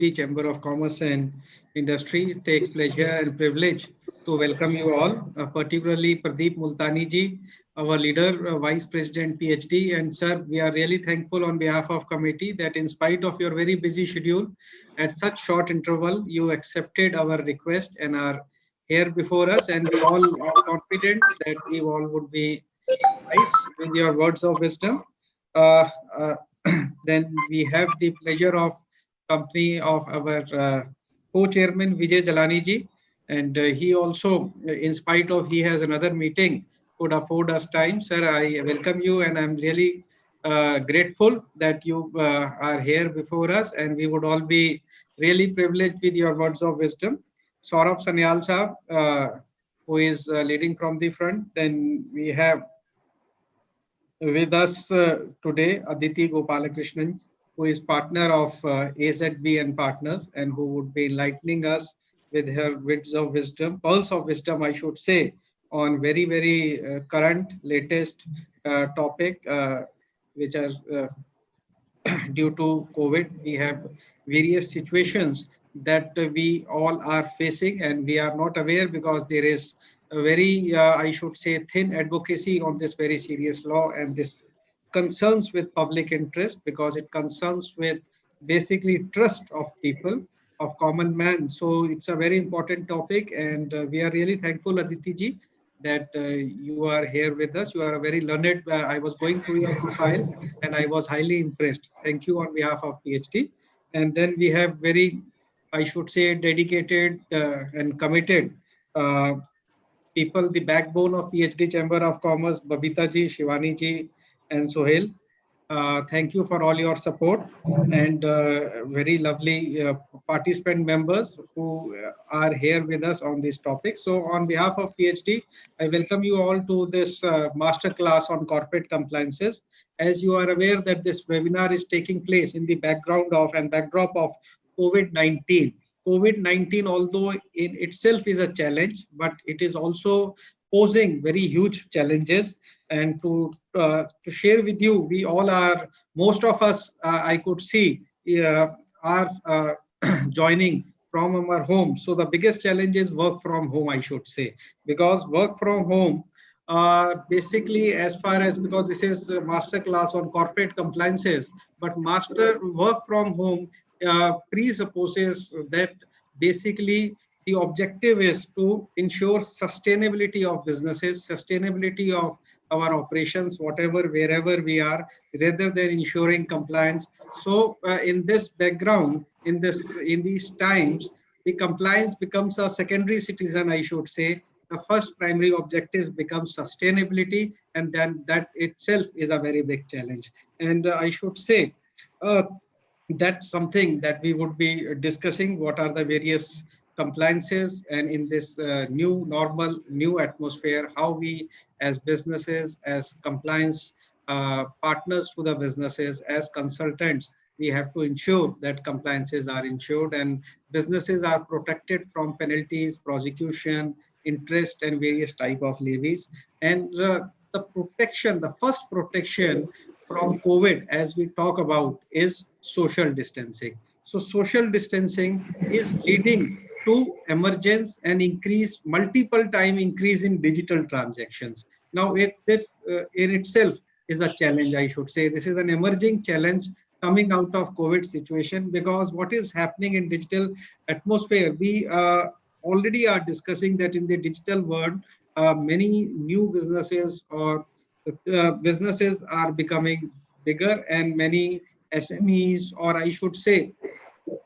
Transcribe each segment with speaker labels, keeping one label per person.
Speaker 1: PhD Chamber of Commerce and Industry. Take pleasure and privilege to welcome you all, particularly Pradeep Multani ji, our leader, Vice President PhD. And sir, we are really thankful on behalf of committee that in spite of your very busy schedule, at such short interval, you accepted our request and are here before us. And we all are confident that we all would be nice with your words of wisdom. Uh, uh, then we have the pleasure of company of our co-chairman Vijay Jalani ji, and he also, in spite of he has another meeting, could afford us time. Sir, I welcome you, and I'm really grateful that you are here before us, and we would all be really privileged with your words of wisdom. Saurabh Sanyal Sahab, who is leading from the front. Then we have with us today, Aditi Gopalakrishnan, who is partner of AZB and Partners, and who would be enlightening us with her words of wisdom, pearls of wisdom, I should say, on very, very current, latest topic, which are due to COVID. We have various situations that we all are facing, and we are not aware because there is a very, I should say, thin advocacy on this very serious law, and this concerns with public interest because it concerns with basically trust of people, of common man. So it's a very important topic, and we are really thankful, Aditi ji, that you are here with us. You are a very learned. I was going through your profile and I was highly impressed. Thank you on behalf of PhD. And then we have very, I should say, dedicated and committed uh, people, the backbone of PhD Chamber of Commerce, Babita ji, Shivani ji, and Sohail. Thank you for all your support and very lovely participant members who are here with us on this topic. So on behalf of PhD, I welcome you all to this master class on corporate compliances. As you are aware that this webinar is taking place in the background of and backdrop of COVID-19. COVID-19, although in itself is a challenge, but it is also posing very huge challenges. And to share with you, we all are, most of us, I could see, are joining from our home. So the biggest challenge is work from home, I should say, because work from home, basically, as far as, because this is a master class on corporate compliances, but master work from home presupposes that basically the objective is to ensure sustainability of businesses, sustainability of our operations, whatever, wherever we are, rather than ensuring compliance. So in this background, in these times, the compliance becomes a secondary citizen, I should say. The first primary objective becomes sustainability, and then that itself is a very big challenge. And I should say, uh, that's something that we would be discussing. What are the various compliances, and in this new normal, new atmosphere, how we as businesses, as compliance partners to the businesses, as consultants, we have to ensure that compliances are ensured and businesses are protected from penalties, prosecution, interest, and various type of levies. And the protection, the first protection from COVID, as we talk about, is social distancing. So social distancing is leading to emergence and increase, multiple time increase in digital transactions. Now, this in itself is a challenge, I should say. This is an emerging challenge coming out of COVID situation, because what is happening in digital atmosphere, we already are discussing that in the digital world, many new businesses or businesses are becoming bigger, and many SMEs, or I should say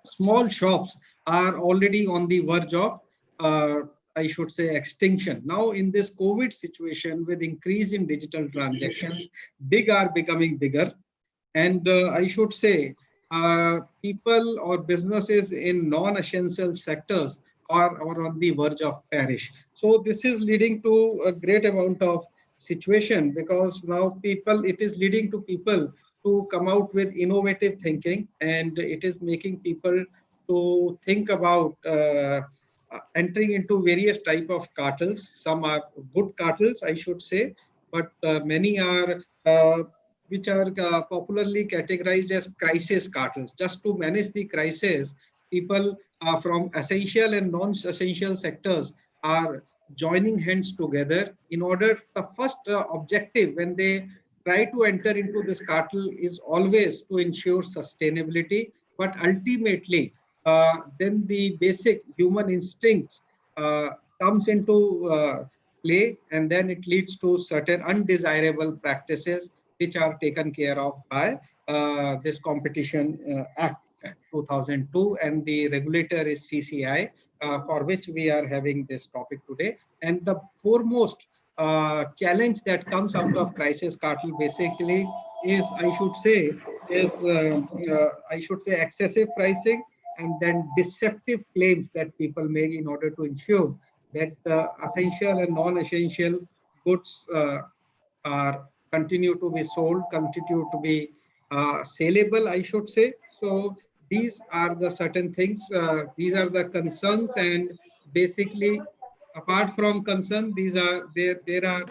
Speaker 1: small shops, are already on the verge of uh, I should say extinction. Now in this COVID situation, with increase in digital transactions, big are becoming bigger, and I should say people or businesses in non-essential sectors are on the verge of perish. So this is leading to a great amount of situation, because now people, it is leading to people to come out with innovative thinking, and it is making people to think about entering into various type of cartels. Some are good cartels, I should say, but many are which are popularly categorized as crisis cartels. Just to manage the crisis, people from essential and non-essential sectors are joining hands together in order. The first objective when they try to enter into this cartel is always to ensure sustainability, but ultimately then the basic human instincts uh, comes into play, and then it leads to certain undesirable practices which are taken care of by this Competition Act 2002, and the regulator is CCI, for which we are having this topic today. And the foremost challenge that comes out of crisis cartel basically is, I should say, excessive pricing and then deceptive claims that people make in order to ensure that essential and non-essential goods are continue to be sold, continue to be saleable, I should say. So these are the certain things, these are the concerns, and basically, apart from concern, there are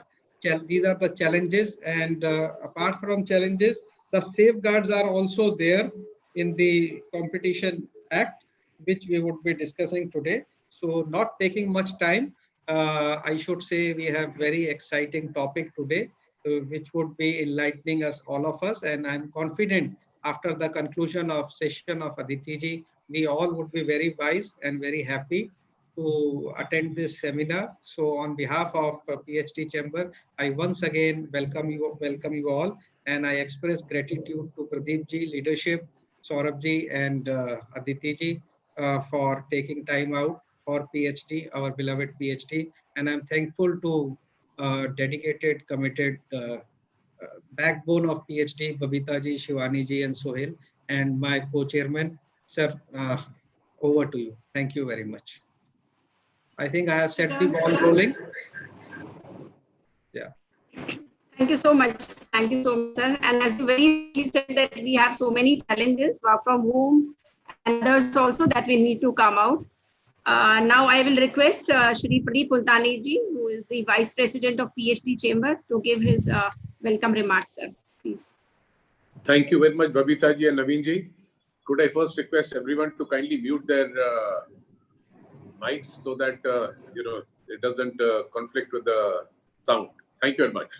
Speaker 1: these are the challenges, and apart from challenges, the safeguards are also there in the Competition Act, which we would be discussing today. So, not taking much time, I should say we have very exciting topic today, which would be enlightening us, all of us. And I'm confident after the conclusion of session of Aditi ji, we all would be very wise and very happy to attend this seminar. So on behalf of PhD Chamber, I once again welcome you all, and I express gratitude to Pradeep ji, leadership, Saurabh ji, and Aditi ji for taking time out for PhD, our beloved PhD. And I'm thankful to dedicated, committed backbone of PhD, Babita ji, Shivani ji, and Sohail, and my co-chairman. Sir, over to you. Thank you very much. I think I have set the ball rolling. Yeah.
Speaker 2: Thank you so much. Thank you so much, sir. And as you very rightly said that we have so many challenges, work from home, and others also that we need to come out. Now I will request Shri Pradeep Multani ji, who is the Vice President of PhD Chamber, to give his welcome remarks, sir. Please.
Speaker 3: Thank you very much, Babita ji and Naveen ji. Could I first request everyone to kindly mute their mics so that it doesn't conflict with the sound. Thank you very much.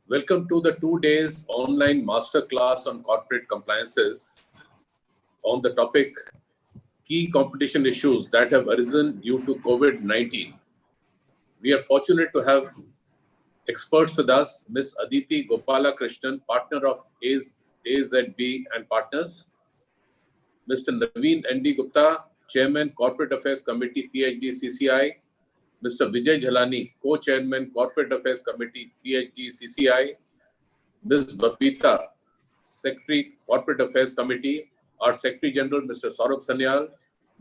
Speaker 3: Welcome to the 2 days online masterclass on corporate compliances on the topic key competition issues that have arisen due to COVID-19. We are fortunate to have experts with us, Ms. Aditi Gopala Krishnan, partner of AZB and Partners, Mr. Naveen N.D. Gupta, Chairman, Corporate Affairs Committee, PhD CCI, Mr. Vijay Jhalani, Co-Chairman, Corporate Affairs Committee, PhD CCI, Ms. Babita, Secretary, Corporate Affairs Committee, our Secretary General, Mr. Saurabh Sanyal,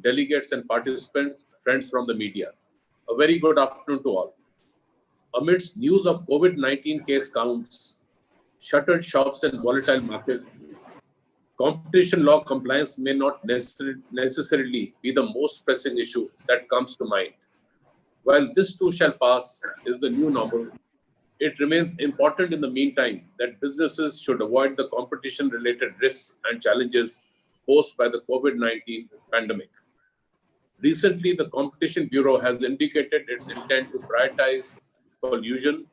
Speaker 3: delegates and participants, friends from the media. A very good afternoon to all. Amidst news of COVID-19 case counts, shuttered shops and volatile markets, competition law compliance may not necessarily be the most pressing issue that comes to mind. While this too shall pass is the new normal, it remains important in the meantime that businesses should avoid the competition-related risks and challenges posed by the COVID-19 pandemic. Recently, the Competition Bureau has indicated its intent to prioritize collusion,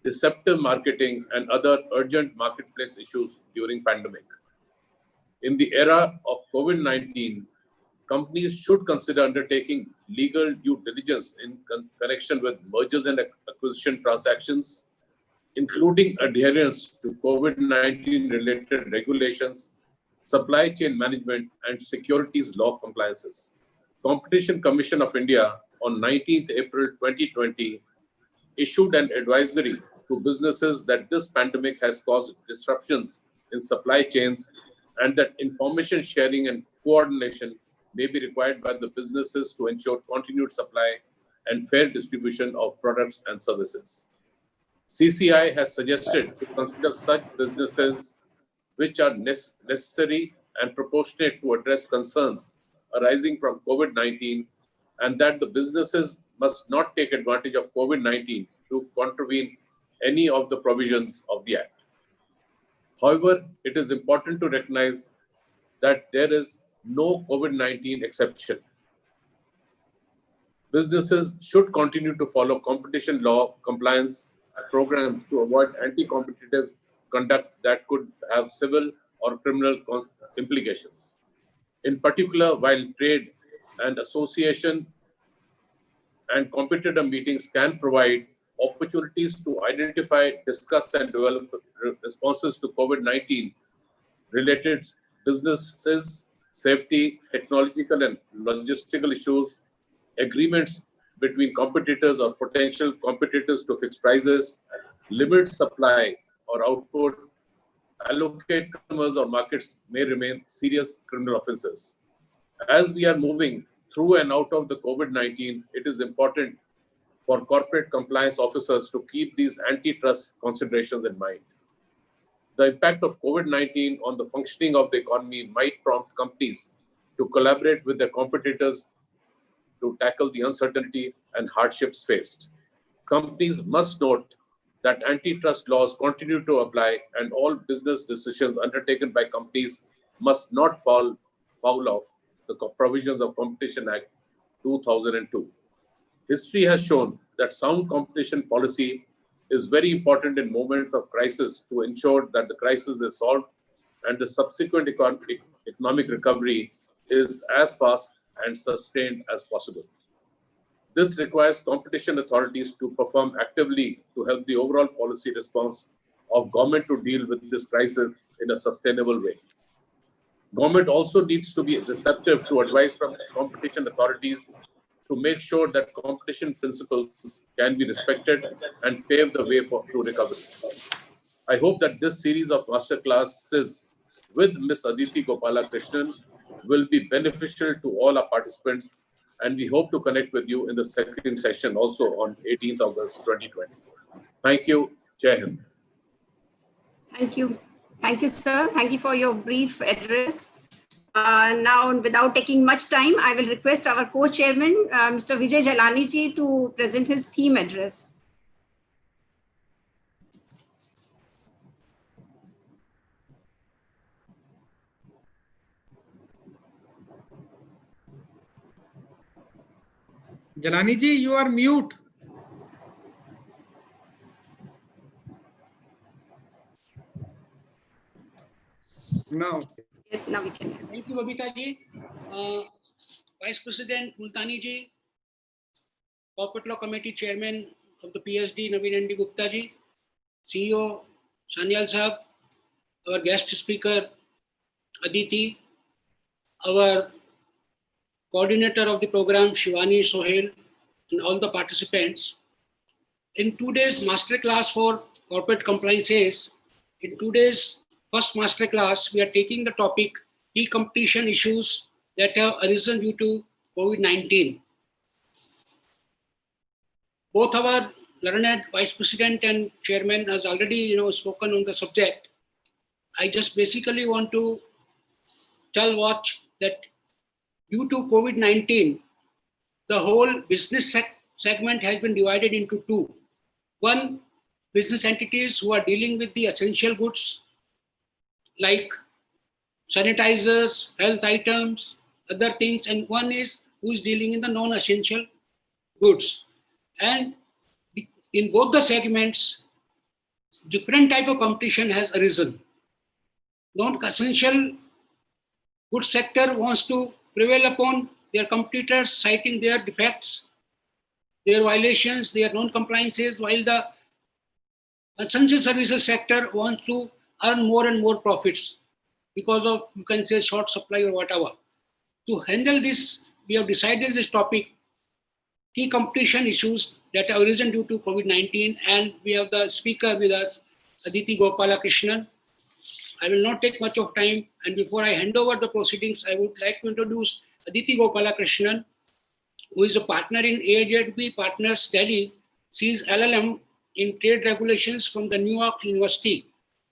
Speaker 3: deceptive marketing, and other urgent marketplace issues during pandemic. In the era of COVID-19, companies should consider undertaking legal due diligence in connection with mergers and acquisition transactions, including adherence to COVID-19 related regulations, supply chain management, and securities law compliances. Competition Commission of India on 19th April 2020 issued an advisory to businesses that this pandemic has caused disruptions in supply chains and that information sharing and coordination may be required by the businesses to ensure continued supply and fair distribution of products and services. CCI has suggested to consider such businesses which are necessary and proportionate to address concerns arising from COVID-19, and that the businesses must not take advantage of COVID-19 to contravene any of the provisions of the Act. However, it is important to recognize that there is no COVID-19 exception. Businesses should continue to follow competition law compliance programs to avoid anti-competitive conduct that could have civil or criminal implications. In particular, while trade and association and competitor meetings can provide opportunities to identify, discuss, and develop responses to COVID-19 related businesses, safety, technological and logistical issues, agreements between competitors or potential competitors to fix prices, limit supply or output, allocate customers or markets may remain serious criminal offenses. As we are moving through and out of the COVID-19, it is important for corporate compliance officers to keep these antitrust considerations in mind. The impact of COVID-19 on the functioning of the economy might prompt companies to collaborate with their competitors to tackle the uncertainty and hardships faced. Companies must note that antitrust laws continue to apply and all business decisions undertaken by companies must not fall foul of the provisions of Competition Act 2002. History has shown that sound competition policy is very important in moments of crisis to ensure that the crisis is solved and the subsequent economic recovery is as fast and sustained as possible. This requires competition authorities to perform actively to help the overall policy response of government to deal with this crisis in a sustainable way. Government also needs to be receptive to advice from competition authorities to make sure that competition principles can be respected and pave the way to recovery. I hope that this series of masterclasses with Ms. Aditi Gopalakrishnan will be beneficial to all our participants, and we hope to connect with you in the second session also on 18th August 2020. Thank you. Jai Hind.
Speaker 2: Thank you. Thank you, sir. Thank you for your brief address. Now, without taking much time, I will request our co-chairman, Mr. Vijay Jalani ji, to present his theme address.
Speaker 1: Jalani ji, you are mute. Now.
Speaker 2: Yes, now we can.
Speaker 4: Thank you, Babita ji. Vice President Multani ji, Corporate Law Committee Chairman of the PhD Naveen N.D. Gupta ji, CEO Sanyal Sahab, our guest speaker Aditi, our coordinator of the program Shivani Sohail, and all the participants. In today's masterclass for corporate compliances, in today's first masterclass, we are taking the topic key competition issues that have arisen due to COVID-19. Both our learned Vice President and Chairman has already spoken on the subject. I just basically want to tell that due to COVID-19, the whole business segment has been divided into two. One, business entities who are dealing with the essential goods like sanitizers, health items, other things, and one is who is dealing in the non-essential goods. And in both the segments, different type of competition has arisen. Non-essential goods sector wants to prevail upon their competitors, citing their defects, their violations, their non-compliances, while the essential services sector wants to earn more and more profits because of, you can say, short supply or whatever. To handle this, we have decided this topic, key competition issues that have arisen due to COVID-19, and we have the speaker with us, Aditi Gopalakrishnan. I will not take much of time, and before I hand over the proceedings, I would like to introduce Aditi Gopalakrishnan, who is a partner in AIJB Partners Delhi. She is LLM in trade regulations from the New York University.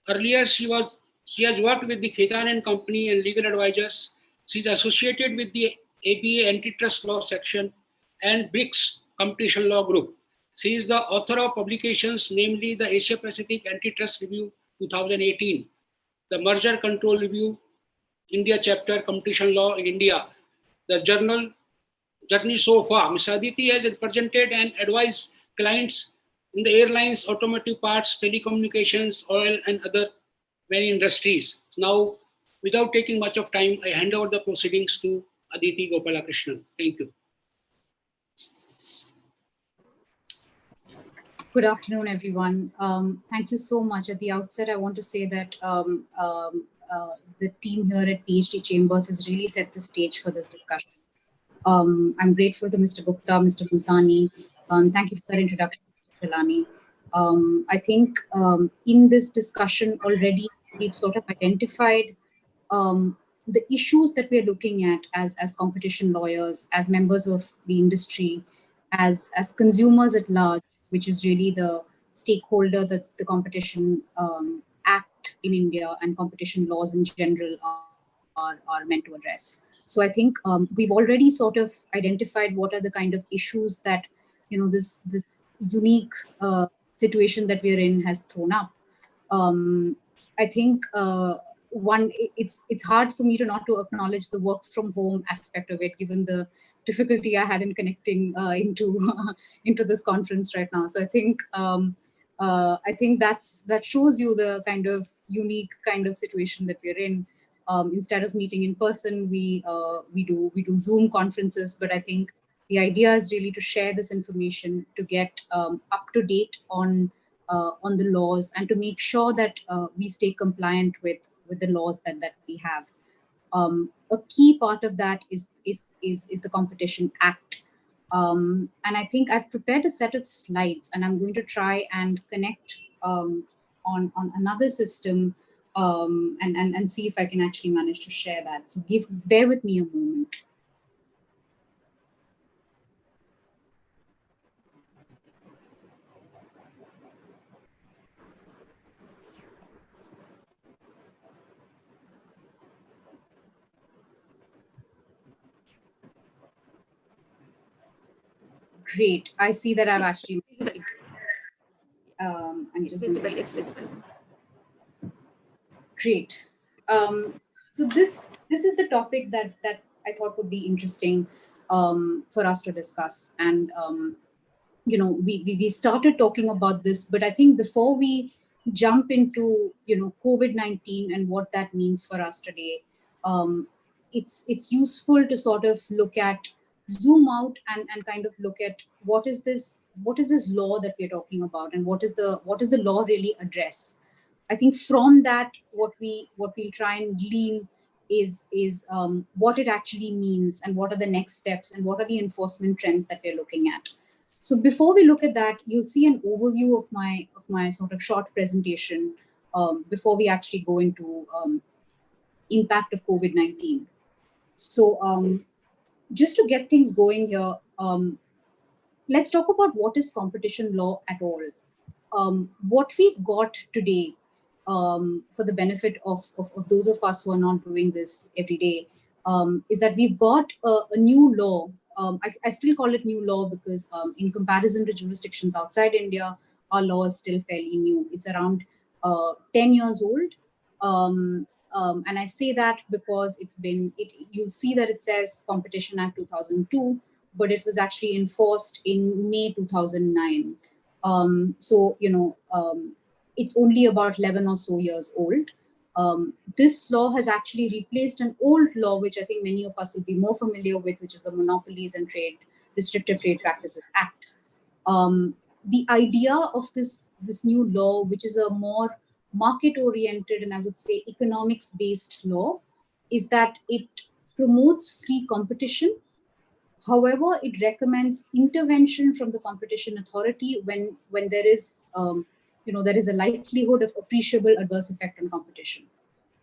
Speaker 4: Earlier, she has worked with the Khaitan and Company and legal advisors. She is associated with the ABA Antitrust Law Section and BRICS Competition Law Group. She is the author of publications, namely the Asia Pacific Antitrust Review 2018, the Merger Control Review India chapter, competition law in India, the journey so far. Ms. Aditi has represented and advised clients in the airlines, automotive parts, telecommunications, oil, and other many industries. Now, without taking much of time, I hand over the proceedings to Aditi Gopalakrishnan. Thank you.
Speaker 5: Good afternoon, everyone. Thank you so much. At the outset, I want to say that the team here at PhD Chambers has really set the stage for this discussion. I'm grateful to Mr. Gupta, Mr. Multani. Thank you for that introduction, Mr. Chilani. I think in this discussion already, we've sort of identified the issues that we're looking at as competition lawyers, as members of the industry, as consumers at large, which is really the stakeholder that the Competition Act in India and competition laws in general are meant to address. So I think we've already sort of identified what are the kind of issues that this unique situation that we're in has thrown up. I think one, it's hard for me to not to acknowledge the work from home aspect of it, given the difficulty I had in connecting into this conference right now. So I think that shows you the kind of unique kind of situation that we're in. Instead of meeting in person, we do Zoom conferences. But I think the idea is really to share this information, to get up to date on the laws, and to make sure that we stay compliant with the laws that we have. A key part of that is the Competition Act. And I think I've prepared a set of slides, and I'm going to try and connect on another system and see if I can actually manage to share that. So bear with me a moment. Great. I see that I've actually.
Speaker 2: It's visible. It's visible.
Speaker 5: Great. So this is the topic that I thought would be interesting for us to discuss. And we started talking about this, but I think before we jump into COVID-19 and what that means for us today, it's useful to sort of zoom out and kind of look at what is this law that we're talking about, and what is the law really address. I think from that, what we'll try and glean is what it actually means, and what are the next steps, and what are the enforcement trends that we're looking at. So before we look at that, you'll see an overview of my sort of short presentation before we actually go into impact of COVID-19. So just to get things going here, let's talk about what is competition law at all. What we've got today, for the benefit of those of us who are not doing this every day, is that we've got a new law. I still call it new law because in comparison to jurisdictions outside India, our law is still fairly new. It's around 10 years old. And I say that because you'll see that it says Competition Act 2002, but it was actually enforced in May 2009. So, it's only about 11 or so years old. This law has actually replaced an old law, which I think many of us will be more familiar with, which is the Monopolies and Restrictive Trade Practices Act. The idea of this new law, which is a more market-oriented and I would say economics-based law, is that it promotes free competition. However, it recommends intervention from the competition authority when there is there is a likelihood of appreciable adverse effect on competition.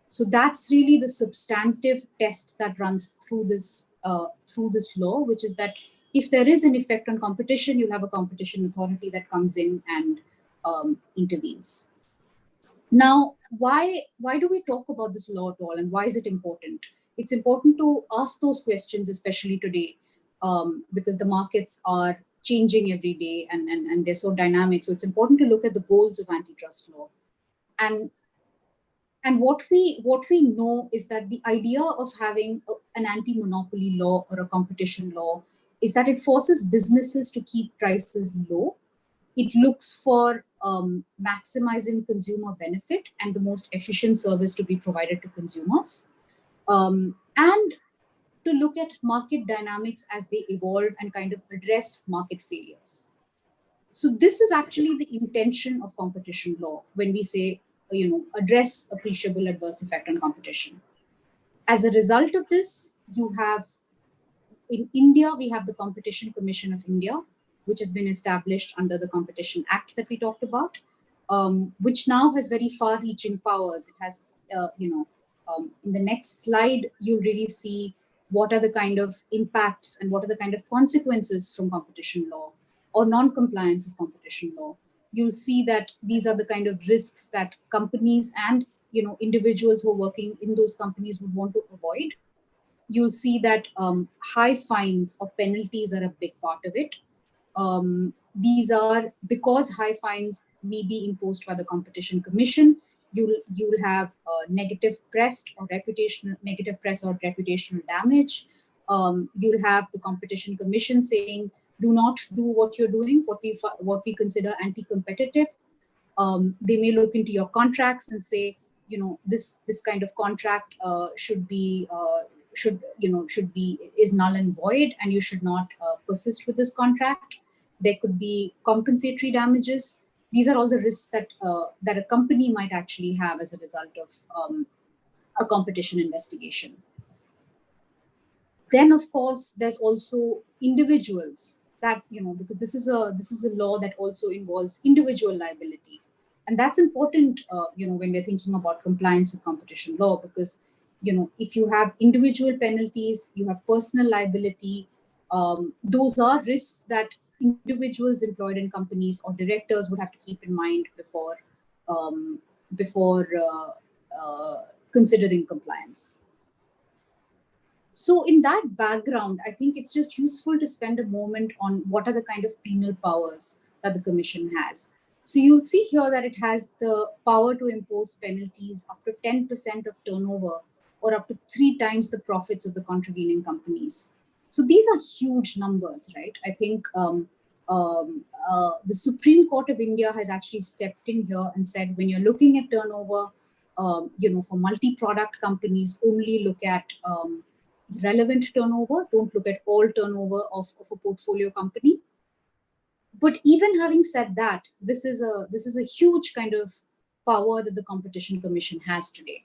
Speaker 5: So that's really the substantive test that runs through this law, which is that if there is an effect on competition, you'll have a competition authority that comes in and intervenes. Now, why do we talk about this law at all, and why is it important? It's important to ask those questions, especially today, because the markets are changing every day and they're so dynamic. So it's important to look at the goals of antitrust law. And And what we know is that the idea of having an anti-monopoly law or a competition law is that it forces businesses to keep prices low. It looks for maximizing consumer benefit and the most efficient service to be provided to consumers, and to look at market dynamics as they evolve and kind of address market failures. So this is actually the intention of competition law when we say, address appreciable adverse effect on competition. As a result of this, you have, in India, we have the Competition Commission of India, which has been established under the Competition Act that we talked about, which now has very far-reaching powers. It has, in the next slide, you'll really see what are the kind of impacts and what are the kind of consequences from competition law or non-compliance of competition law. You'll see that these are the kind of risks that companies and individuals who are working in those companies would want to avoid. You'll see that high fines or penalties are a big part of it. These are because high fines may be imposed by the Competition Commission. You'll have negative press or reputational damage. You'll have the Competition Commission saying, do not do what you're doing, what we consider anti-competitive. They may look into your contracts and say, this kind of contract is null and void, and you should not persist with this contract. There could be compensatory damages. These are all the risks that a company might actually have as a result of a competition investigation. Then, of course, there's also individuals that, because this is a law that also involves individual liability. And that's important, when we're thinking about compliance with competition law, because, if you have individual penalties, you have personal liability, those are risks that individuals employed in companies or directors would have to keep in mind before considering compliance. So in that background, I think it's just useful to spend a moment on what are the kind of penal powers that the Commission has. So you'll see here that it has the power to impose penalties up to 10% of turnover or up to 3 times the profits of the contravening companies. So these are huge numbers, right? I think the Supreme Court of India has actually stepped in here and said, when you're looking at turnover, for multi-product companies, only look at relevant turnover, don't look at all turnover of a portfolio company. But even having said that, this is a huge kind of power that the Competition Commission has today.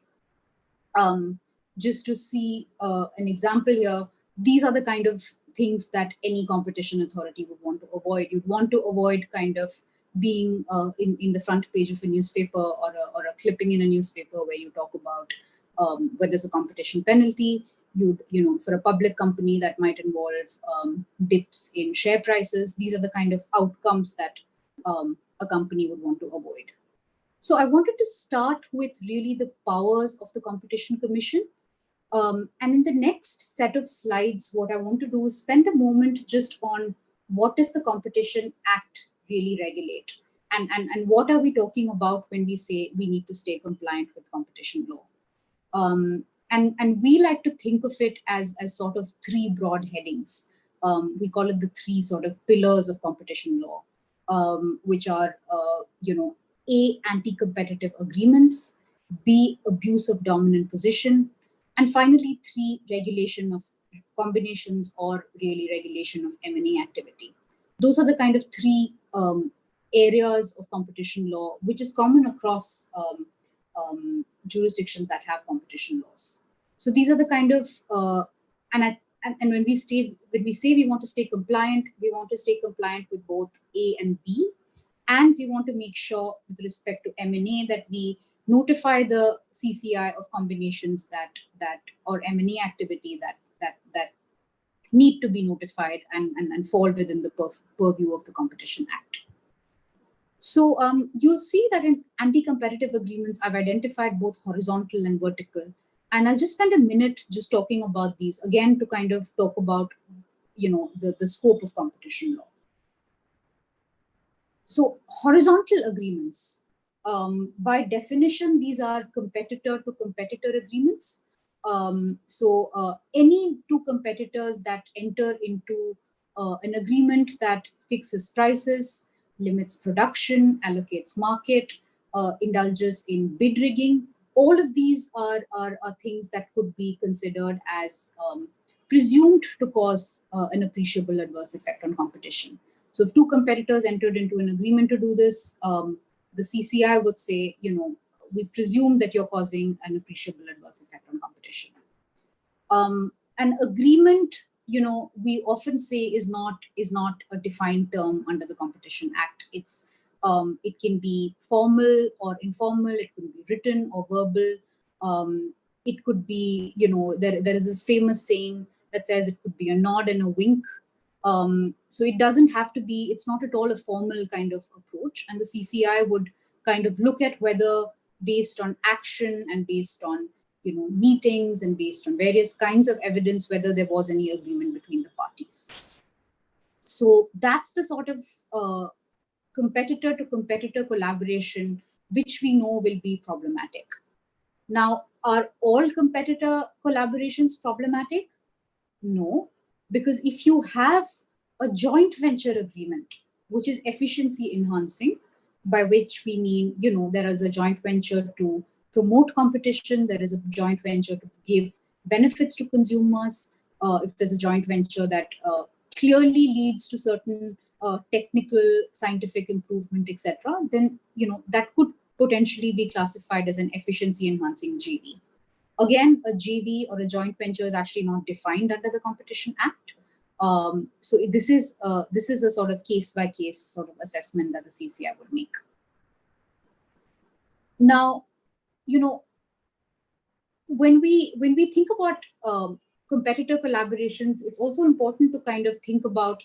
Speaker 5: Just to see an example here, these are the kind of things that any competition authority would want to avoid. You'd want to avoid kind of being in the front page of a newspaper or a clipping in a newspaper where you talk about where there's a competition penalty. For a public company, that might involve dips in share prices. These are the kind of outcomes that a company would want to avoid. So I wanted to start with really the powers of the Competition Commission. And in the next set of slides, what I want to do is spend a moment just on what does the Competition Act really regulate? And what are we talking about when we say we need to stay compliant with competition law? And we like to think of it as sort of 3 broad headings. We call it the 3 sort of pillars of competition law, which are, A, anti-competitive agreements, B, abuse of dominant position, and finally 3, regulation of combinations or really regulation of M&A activity. Those are the kind of 3 areas of competition law, which is common across jurisdictions that have competition laws. So these are the kind of, and when we say we want to stay compliant, we want to stay compliant with both A and B, and we want to make sure with respect to M&A that we notify the CCI of combinations that or M&A activity that need to be notified and fall within the purview of the Competition Act. So you'll see that in anti-competitive agreements, I've identified both horizontal and vertical. And I'll just spend a minute just talking about these, again, to kind of talk about, the scope of competition law. So horizontal agreements, By definition, these are competitor to competitor agreements. Any two competitors that enter into an agreement that fixes prices, limits production, allocates market, indulges in bid rigging, all of these are things that could be considered as presumed to cause an appreciable adverse effect on competition. So if two competitors entered into an agreement to do this, the CCI would say, we presume that you're causing an appreciable adverse effect on competition. An agreement, we often say is not a defined term under the Competition Act. It can be formal or informal. It could be written or verbal. It could be, there is this famous saying that says it could be a nod and a wink. So it doesn't have to be, it's not at all a formal kind of approach. And the CCI would kind of look at whether, based on action and based on meetings and based on various kinds of evidence, whether there was any agreement between the parties. So that's the sort of competitor to competitor collaboration which we know will be problematic. Now, are all competitor collaborations problematic? No, because if you have a joint venture agreement, which is efficiency enhancing, by which we mean, there is a joint venture to promote competition, there is a joint venture to give benefits to consumers, if there's a joint venture that clearly leads to certain technical, scientific improvement, etc., then that could potentially be classified as an efficiency enhancing JV. Again, a JV or a joint venture is actually not defined under the Competition Act. So this is a sort of case-by-case sort of assessment that the CCI would make. Now, when we think about competitor collaborations, it's also important to kind of think about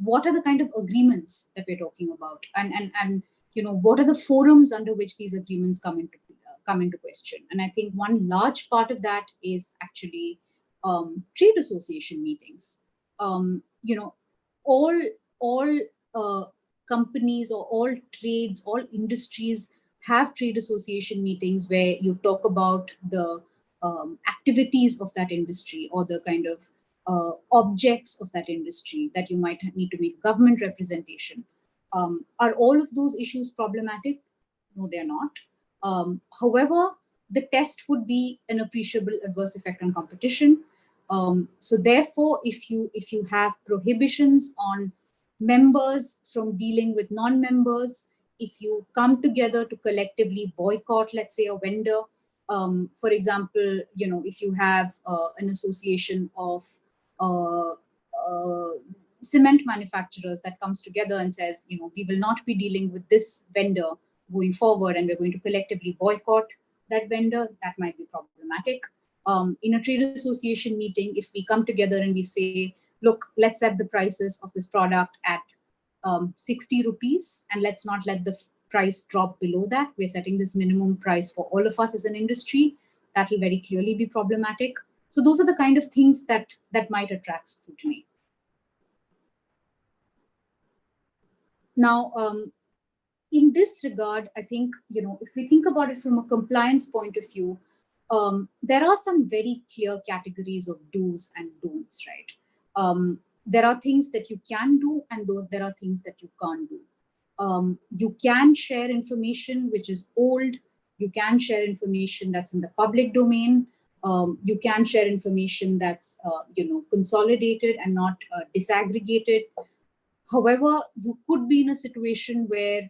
Speaker 5: what are the kind of agreements that we're talking about, and what are the forums under which these agreements come into question. And I think one large part of that is actually trade association meetings. All companies or all trades, all industries have trade association meetings where you talk about the activities of that industry or the kind of objects of that industry that you might need to make government representation. Are all of those issues problematic? No, they're not. However, the test would be an appreciable adverse effect on competition. So therefore, if you have prohibitions on members from dealing with non-members, if you come together to collectively boycott, let's say, a vendor, for example, if you have an association of cement manufacturers that comes together and says, we will not be dealing with this vendor going forward, and we're going to collectively boycott that vendor, that might be problematic. In a trade association meeting, if we come together and we say, look, let's set the prices of this product at 60 rupees, and let's not let the price drop below that. We're setting this minimum price for all of us as an industry. That will very clearly be problematic. So those are the kind of things that might attract scrutiny. Now, in this regard, I think, if we think about it from a compliance point of view, there are some very clear categories of do's and don'ts, right? There are things that you can do, and there are things that you can't do. You can share information which is old. You can share information that's in the public domain. You can share information that's consolidated and not disaggregated. However, you could be in a situation where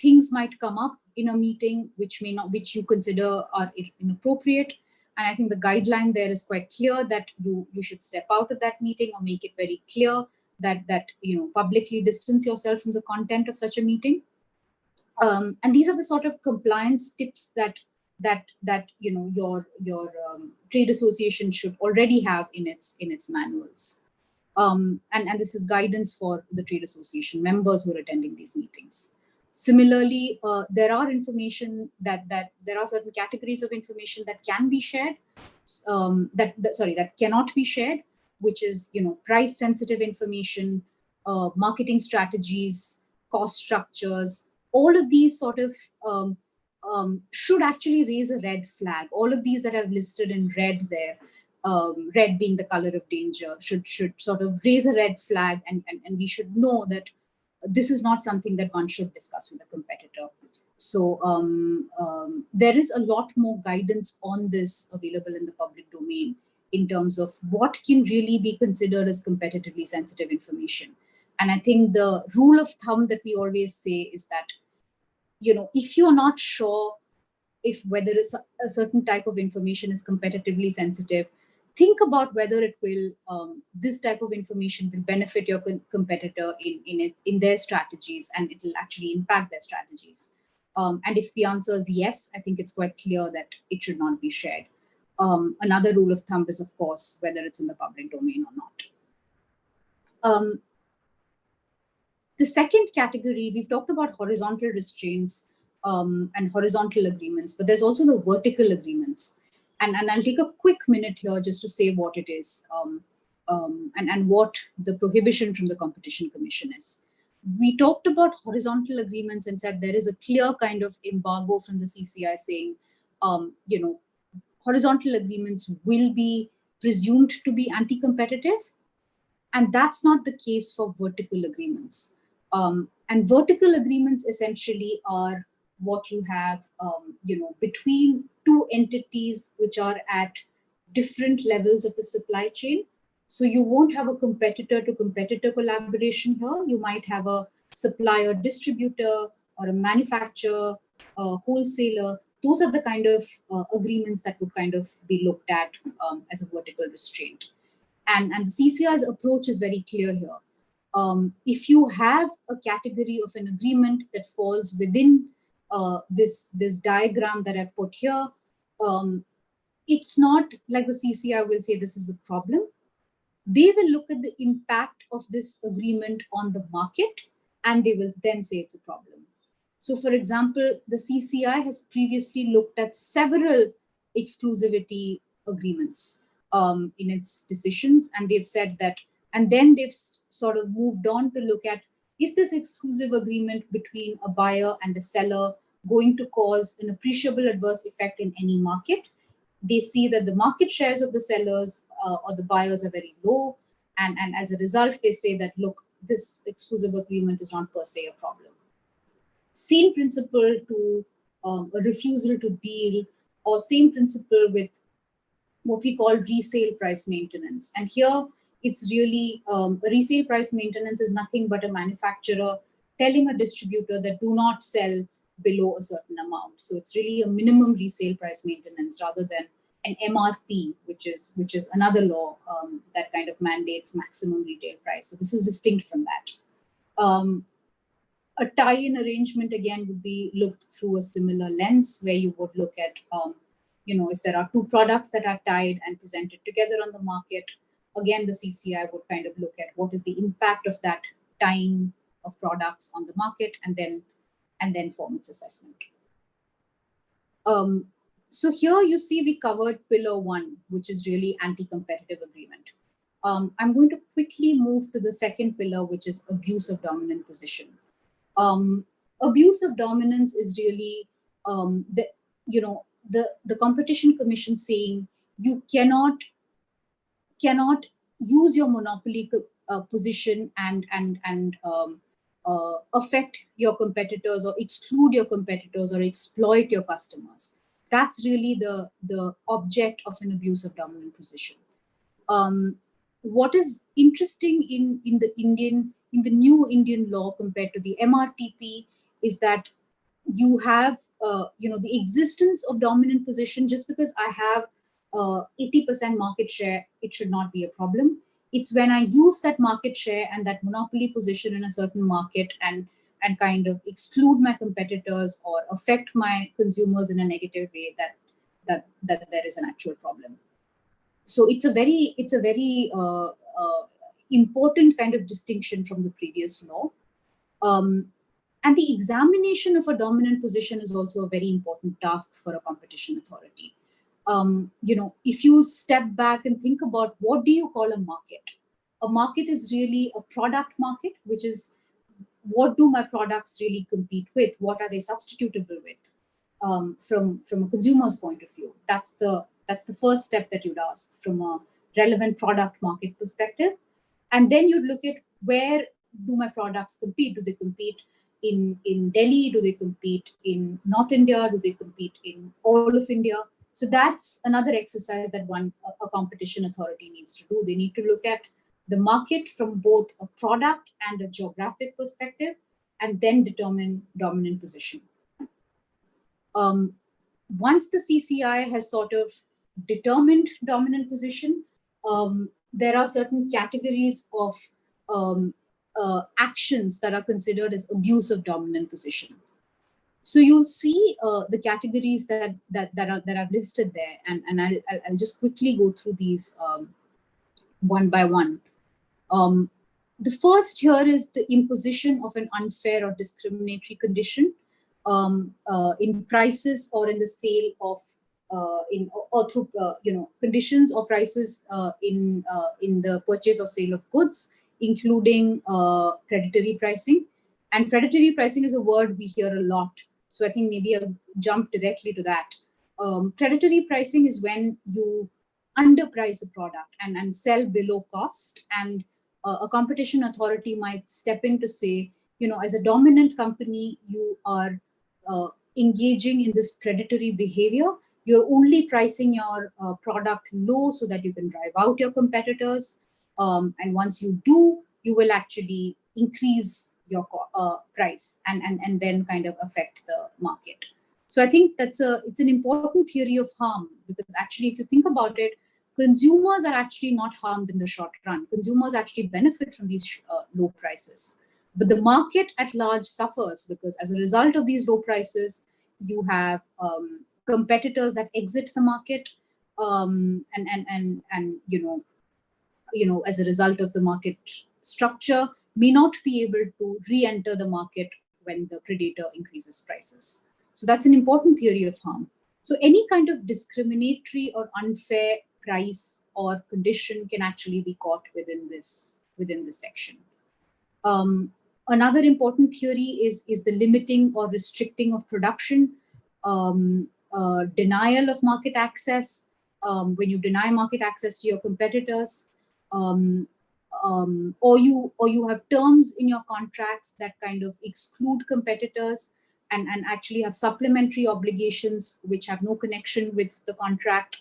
Speaker 5: things might come up in a meeting which you consider are inappropriate. And I think the guideline there is quite clear that you should step out of that meeting or make it very clear that publicly distance yourself from the content of such a meeting. And these are the sort of compliance tips that your trade association should already have in its manuals. And this is guidance for the trade association members who are attending these meetings. Similarly, there are information that there are certain categories of information that can be shared, that cannot be shared, which is price sensitive information, marketing strategies, cost structures, all of these sort of should actually raise a red flag. All of these that I've listed in red there, red being the color of danger, should sort of raise a red flag, and we should know that this is not something that one should discuss with a competitor. So there is a lot more guidance on this available in the public domain in terms of what can really be considered as competitively sensitive information. And I think the rule of thumb that we always say is that, if you're not sure if whether a certain type of information is competitively sensitive, think about whether it will, this type of information will benefit your competitor in their strategies, and it will actually impact their strategies. And if the answer is yes, I think it's quite clear that it should not be shared. Another rule of thumb is, of course, whether it's in the public domain or not. The second category, we've talked about horizontal restraints and horizontal agreements, but there's also the vertical agreements. And I'll take a quick minute here just to say what it is and what the prohibition from the Competition Commission is. We talked about horizontal agreements and said there is a clear kind of embargo from the CCI saying, horizontal agreements will be presumed to be anti-competitive. And that's not the case for vertical agreements. And vertical agreements essentially are what you have, between two entities which are at different levels of the supply chain. So you won't have a competitor to competitor collaboration here. You might have a supplier distributor or a manufacturer, a wholesaler. Those are the kind of agreements that would kind of be looked at as a vertical restraint. And the CCI's approach is very clear here. If you have a category of an agreement that falls within this diagram that I've put here, it's not like the CCI will say this is a problem. They will look at the impact of this agreement on the market, and they will then say it's a problem. So, for example, the CCI has previously looked at several exclusivity agreements in its decisions, and they've said that, and then they've sort of moved on to look at, is this exclusive agreement between a buyer and a seller going to cause an appreciable adverse effect in any market? They see that the market shares of the sellers or the buyers are very low, and as a result, they say that, look, this exclusive agreement is not per se a problem. Same principle to a refusal to deal, or same principle with what we call resale price maintenance. And here it's really, resale price maintenance is nothing but a manufacturer telling a distributor that do not sell below a certain amount. So it's really a minimum resale price maintenance rather than an MRP, which is another law that kind of mandates maximum retail price. So this is distinct from that. A tie-in arrangement, again, would be looked through a similar lens, where you would look at, if there are two products that are tied and presented together on the market, again, the CCI would kind of look at what is the impact of that tying of products on the market, and then form its assessment. So here you see we covered pillar 1, which is really anti-competitive agreement. I'm going to quickly move to the second pillar, which is abuse of dominant position. Abuse of dominance is really the Competition Commission saying you cannot use your monopoly position and affect your competitors, or exclude your competitors, or exploit your customers. That's really the object of an abuse of dominant position. What is interesting in the new Indian law compared to the MRTP is that you have the existence of dominant position. Just because I have 80% market share, it should not be a problem. It's when I use that market share and that monopoly position in a certain market and kind of exclude my competitors or affect my consumers in a negative way that there is an actual problem. So it's a very important kind of distinction from the previous law. And the examination of a dominant position is also a very important task for a competition authority. If you step back and think about what do you call a market is really a product market, which is what do my products really compete with? What are they substitutable with? From a consumer's point of view, that's the first step that you'd ask from a relevant product market perspective. And then you'd look at, where do my products compete? Do they compete in Delhi? Do they compete in North India? Do they compete in all of India? So that's another exercise that a competition authority needs to do. They need to look at the market from both a product and a geographic perspective, and then determine dominant position. Once the CCI has sort of determined dominant position, there are certain categories of actions that are considered as abuse of dominant position. So you'll see the categories that I've listed there, and I'll just quickly go through these one by one. The first here is the imposition of an unfair or discriminatory condition in prices or in the sale of through conditions or prices in the purchase or sale of goods, including predatory pricing. And predatory pricing is a word we hear a lot, so I think maybe I'll jump directly to that. Predatory pricing is when you underprice a product and sell below cost, and a competition authority might step in to say, as a dominant company, you are engaging in this predatory behavior. You're only pricing your product low so that you can drive out your competitors. And once you do, you will actually increase your price and then kind of affect the market. So I think it's an important theory of harm, because actually, if you think about it, consumers are actually not harmed in the short run. Consumers actually benefit from these low prices. But the market at large suffers, because as a result of these low prices, you have competitors that exit the market, and as a result of the market structure, may not be able to re-enter the market when the predator increases prices. So that's an important theory of harm. So any kind of discriminatory or unfair price or condition can actually be caught within this section. Another important theory is the limiting or restricting of production, denial of market access, when you deny market access to your competitors, or you have terms in your contracts that kind of exclude competitors and actually have supplementary obligations which have no connection with the contract,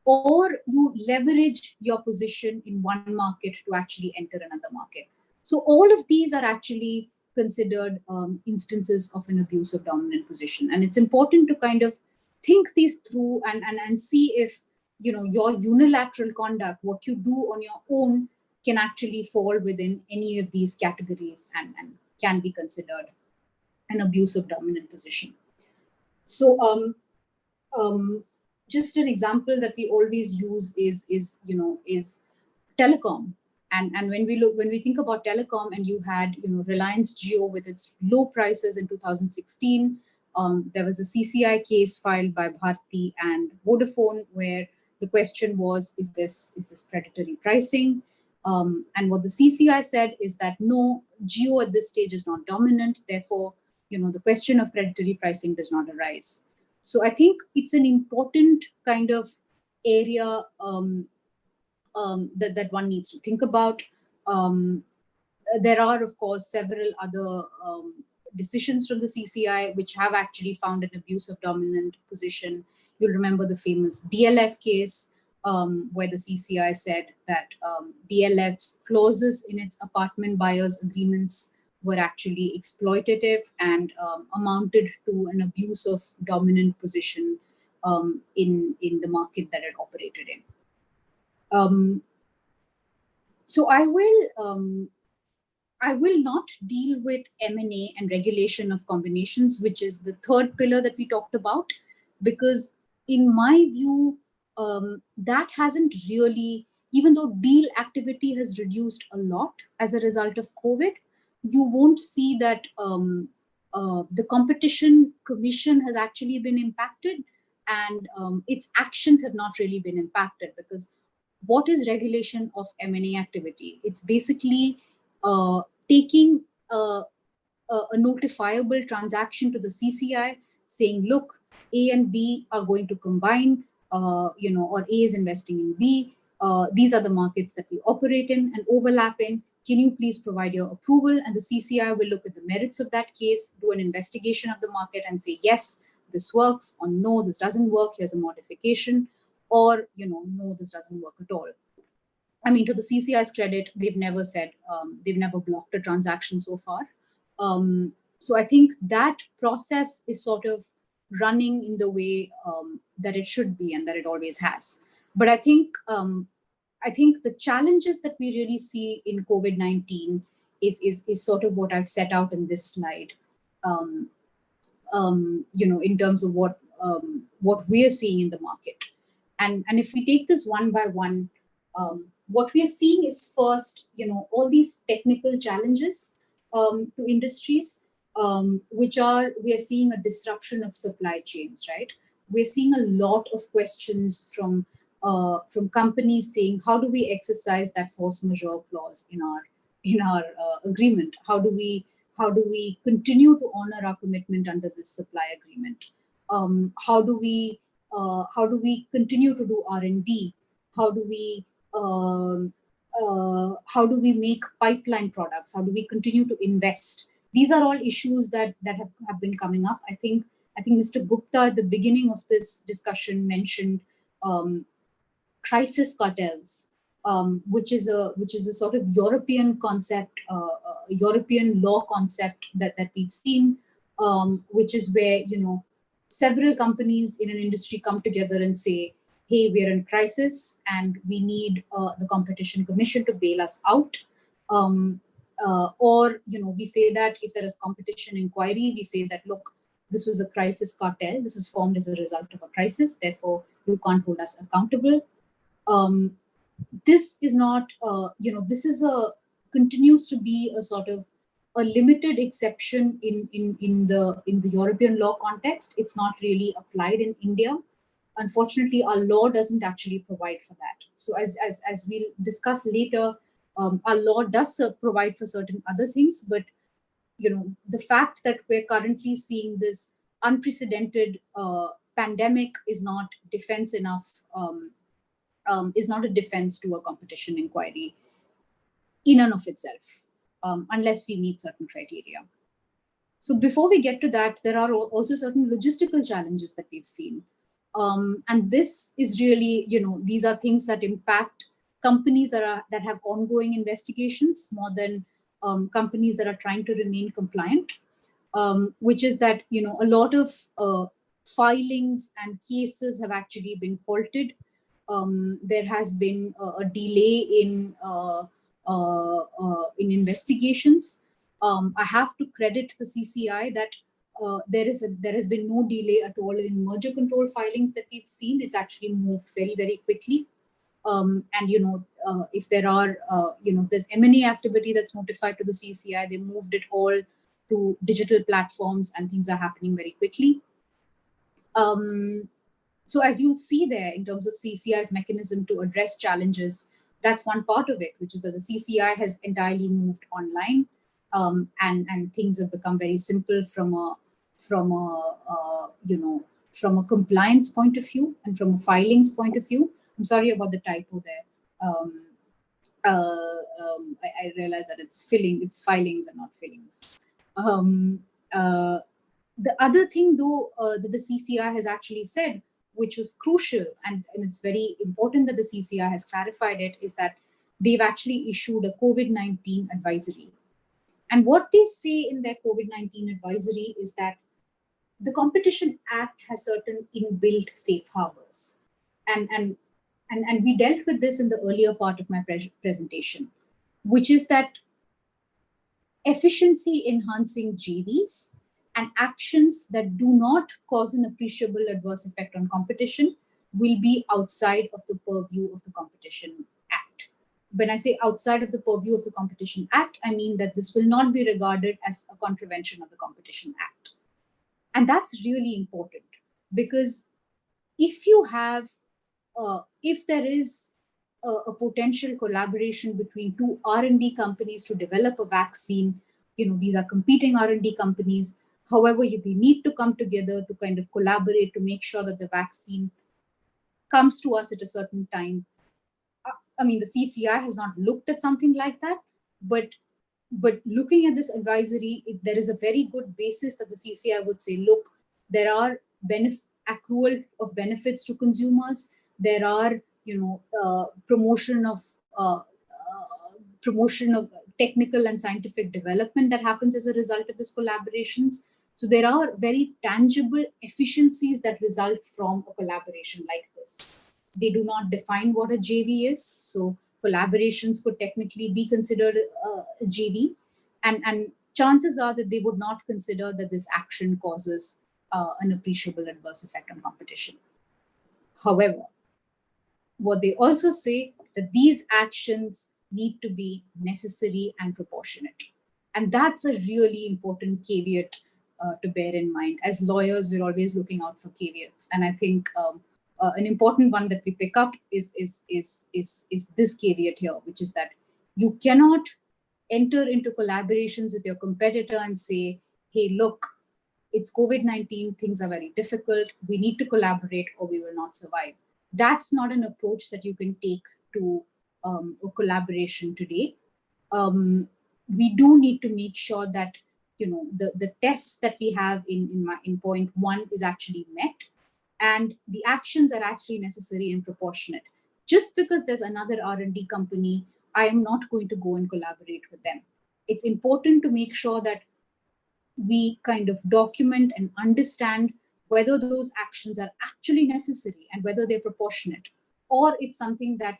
Speaker 5: or you leverage your position in one market to actually enter another market. So all of these are actually considered instances of an abuse of dominant position. And it's important to kind of think these through and see if your unilateral conduct, what you do on your own, can actually fall within any of these categories and can be considered an abuse of dominant position. So just an example that we always use is telecom. And when we think about telecom, and you had Reliance Jio with its low prices in 2016, there was a CCI case filed by Bharti and Vodafone where the question was, is this predatory pricing? And what the CCI said is that no, Jio at this stage is not dominant, therefore the question of predatory pricing does not arise. So I think it's an important kind of area that one needs to think about. There are, of course, several other decisions from the CCI which have actually found an abuse of dominant position. You'll remember the famous DLF case, where the CCI said that DLF's clauses in its apartment buyers agreements were actually exploitative and amounted to an abuse of dominant position in the market that it operated in. So I will not deal with M&A and regulation of combinations, which is the third pillar that we talked about, because in my view, that hasn't really, even though deal activity has reduced a lot as a result of COVID, you won't see that the Competition Commission has actually been impacted, and its actions have not really been impacted, because what is regulation of M&A activity? It's basically taking a notifiable transaction to the CCI saying, look, A and B are going to combine, or A is investing in B. These are the markets that we operate in and overlap in. Can you please provide your approval? And the CCI will look at the merits of that case, do an investigation of the market and say, yes, this works, or no, this doesn't work, here's a modification, or, no, this doesn't work at all. I mean, to the CCI's credit, they've never said, they've never blocked a transaction so far. So I think that process is sort of running in the way that it should be and that it always has. But I think the challenges that we really see in COVID-19 is sort of what I've set out in this slide. In terms of what we are seeing in the market, and if we take this one by one, what we are seeing is first, all these technical challenges to industries, we are seeing a disruption of supply chains, right? We're seeing a lot of questions from companies saying, how do we exercise that force majeure clause in our agreement? How do we continue to honor our commitment under this supply agreement? How do we continue to do R&D? How do we make pipeline products? How do we continue to invest? These are all issues that have been coming up. I think Mr. Gupta at the beginning of this discussion mentioned crisis cartels, which is a sort of European concept, European law concept that we've seen, which is where several companies in an industry come together and say, hey, we're in crisis and we need the Competition Commission to bail us out. Or we say that if there is competition inquiry, we say that, look, this was a crisis cartel. This was formed as a result of a crisis. Therefore, you can't hold us accountable. This is not, this continues to be a sort of a limited exception in the European law context. It's not really applied in India. Unfortunately, our law doesn't actually provide for that. So as we'll discuss later, our law does provide for certain other things, but the fact that we're currently seeing this unprecedented pandemic is not defense enough, is not a defense to a competition inquiry in and of itself, unless we meet certain criteria. So before we get to that, there are also certain logistical challenges that we've seen. And this is really, these are things that impact companies that have ongoing investigations more than companies that are trying to remain compliant, which is that, a lot of filings and cases have actually been halted. There has been a delay in investigations. I have to credit the CCI that there has been no delay at all in merger control filings that we've seen. It's actually moved very, very quickly. And if there are there's M&A activity that's notified to the CCI, they moved it all to digital platforms and things are happening very quickly. So as you'll see there, in terms of CCI's mechanism to address challenges, that's one part of it, which is that the CCI has entirely moved online, and things have become very simple from a compliance point of view and from a filings point of view. I'm sorry about the typo there. I realize that it's filings and not fillings. The other thing, though, that the CCI has actually said, which was crucial, and it's very important that the CCI has clarified it, is that they've actually issued a COVID-19 advisory. And what they say in their COVID-19 advisory is that the Competition Act has certain inbuilt safe harbors. And we dealt with this in the earlier part of my presentation, which is that efficiency enhancing JVs and actions that do not cause an appreciable adverse effect on competition will be outside of the purview of the Competition Act. When I say outside of the purview of the Competition Act, I mean that this will not be regarded as a contravention of the Competition Act. And that's really important, because if you have, if there is a potential collaboration between two R&D companies to develop a vaccine, these are competing R&D companies. However, they need to come together to kind of collaborate to make sure that the vaccine comes to us at a certain time. I mean, the CCI has not looked at something like that, but looking at this advisory, there is a very good basis that the CCI would say, look, there are accrual of benefits to consumers. There are, promotion of technical and scientific development that happens as a result of this collaborations. So there are very tangible efficiencies that result from a collaboration like this. They do not define what a JV is. So collaborations could technically be considered a JV. And chances are that they would not consider that this action causes an appreciable adverse effect on competition. However, what they also say that these actions need to be necessary and proportionate. And that's a really important caveat to bear in mind. As lawyers, we're always looking out for caveats. And I think an important one that we pick up is this caveat here, which is that you cannot enter into collaborations with your competitor and say, hey, look, it's COVID-19, things are very difficult, we need to collaborate or we will not survive. That's not an approach that you can take to a collaboration today. We do need to make sure that the tests that we have in point one is actually met, and the actions are actually necessary and proportionate. Just because there's another R&D company, I am not going to go and collaborate with them. It's important to make sure that we kind of document and understand whether those actions are actually necessary and whether they're proportionate, or it's something that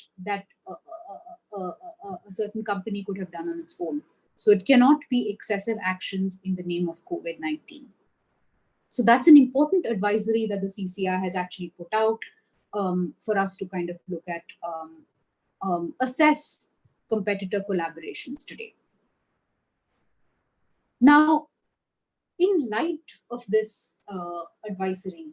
Speaker 5: a certain company could have done on its own. So it cannot be excessive actions in the name of COVID-19. So that's an important advisory that the CCI has actually put out for us to kind of look at, assess competitor collaborations today. Now, in light of this advisory,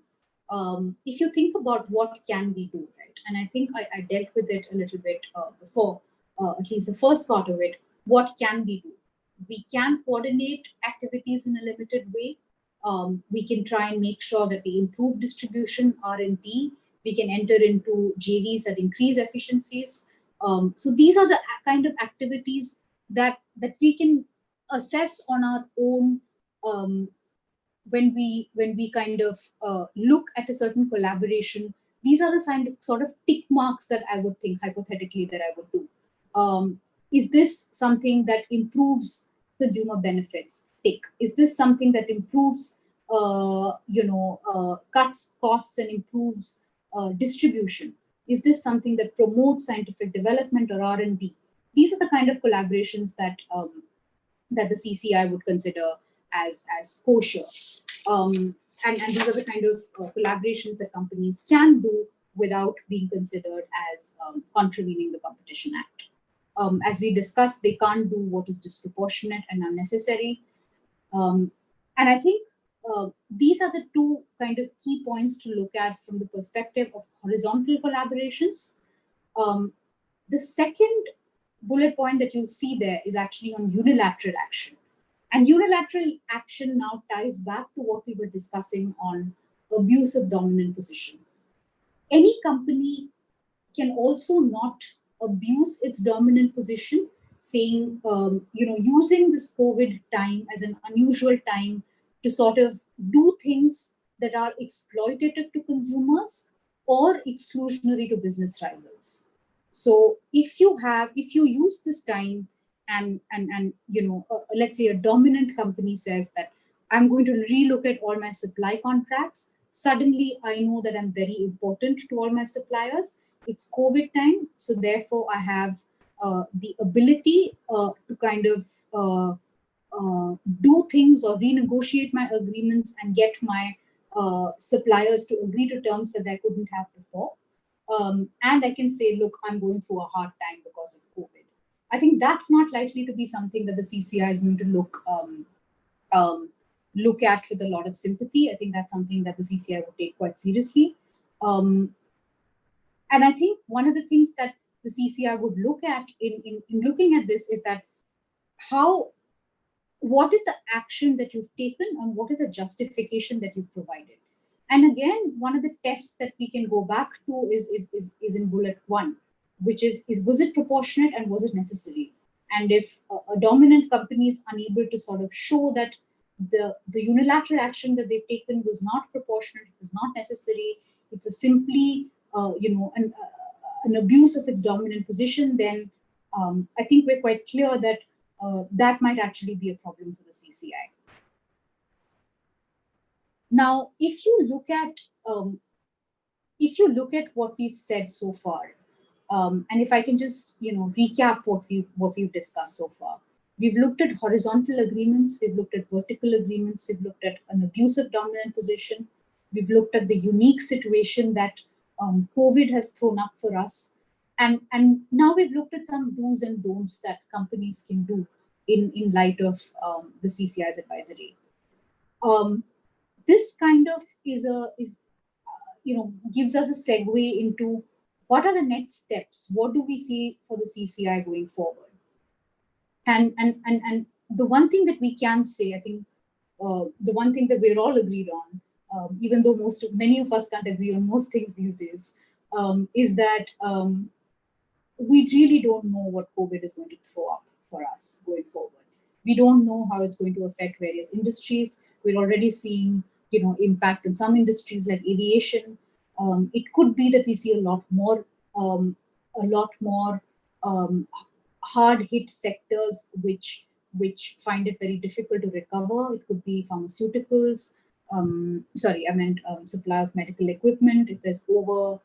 Speaker 5: if you think about what can we do, right? And I think I dealt with it a little bit before, at least the first part of it. What can we do? We can coordinate activities in a limited way. We can try and make sure that we improve distribution, R&D. We can enter into JVs that increase efficiencies. So these are the kind of activities that we can assess on our own when we kind of look at a certain collaboration. These are the sort of tick marks that I would think hypothetically that I would do. Is this something that improves consumer benefits? Tick. Is this something that improves, cuts costs and improves distribution? Is this something that promotes scientific development or R&D? These are the kind of collaborations that that the CCI would consider as kosher. And these are the kind of collaborations that companies can do without being considered as contravening the Competition Act. As we discussed, they can't do what is disproportionate and unnecessary. And I think these are the two kind of key points to look at from the perspective of horizontal collaborations. The second bullet point that you'll see there is actually on unilateral action. And unilateral action now ties back to what we were discussing on abuse of dominant position. Any company can also not abuse its dominant position, saying, using this COVID time as an unusual time to sort of do things that are exploitative to consumers or exclusionary to business rivals. So if you use this time and let's say a dominant company says that I'm going to relook at all my supply contracts, suddenly I know that I'm very important to all my suppliers. It's COVID time, so therefore I have the ability to kind of do things or renegotiate my agreements and get my suppliers to agree to terms that I couldn't have before. And I can say, look, I'm going through a hard time because of COVID. I think that's not likely to be something that the CCI is going to look at with a lot of sympathy. I think that's something that the CCI would take quite seriously. And I think one of the things that the CCI would look at in looking at this is that how what is the action that you've taken and what is the justification that you've provided? And again, one of the tests that we can go back to is in bullet 1, which is was it proportionate and was it necessary? And if a dominant company is unable to sort of show that the unilateral action that they've taken was not proportionate, it was not necessary, it was simply an abuse of its dominant position, then I think we're quite clear that that might actually be a problem for the CCI. Now, if you look at what we've said so far, and if I can just recap what we've discussed so far, we've looked at horizontal agreements, we've looked at vertical agreements, we've looked at an abusive dominant position, we've looked at the unique situation that COVID has thrown up for us, and now we've looked at some do's and don'ts that companies can do in light of the CCI's advisory. This kind of gives us a segue into what are the next steps? What do we see for the CCI going forward? And the one thing that we can say, I think, the one thing that we're all agreed on, even though many of us can't agree on most things these days, is that we really don't know what COVID is going to throw up for us going forward. We don't know how it's going to affect various industries. We're already seeing, impact in some industries like aviation. It could be that we see a lot more hard-hit sectors which find it very difficult to recover. It could be pharmaceuticals. Supply of medical equipment. If there's a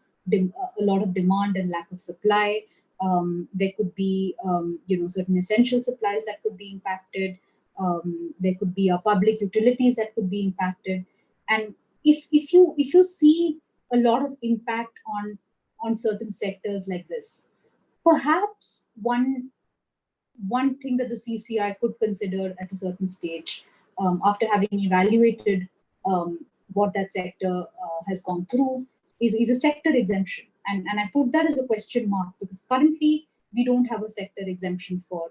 Speaker 5: lot of demand and lack of supply, there could be certain essential supplies that could be impacted. There could be public utilities that could be impacted. And if you see a lot of impact on certain sectors like this, perhaps one thing that the CCI could consider at a certain stage, after having evaluated what that sector has gone through, is a sector exemption. And I put that as a question mark because currently we don't have a sector exemption for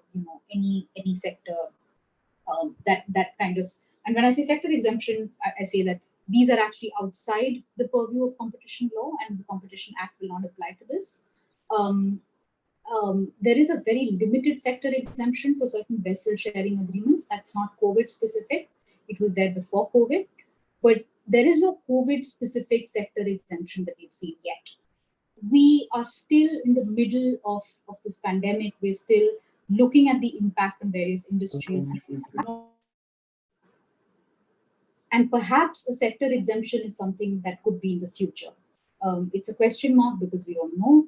Speaker 5: any sector that kind of. And when I say sector exemption, I say that these are actually outside the purview of competition law, and the Competition Act will not apply to this. There is a very limited sector exemption for certain vessel sharing agreements. That's not COVID specific. It was there before COVID, but there is no COVID specific sector exemption that we've seen yet. We are still in the middle of this pandemic. We're still looking at the impact on various industries. And perhaps a sector exemption is something that could be in the future. It's a question mark because we don't know.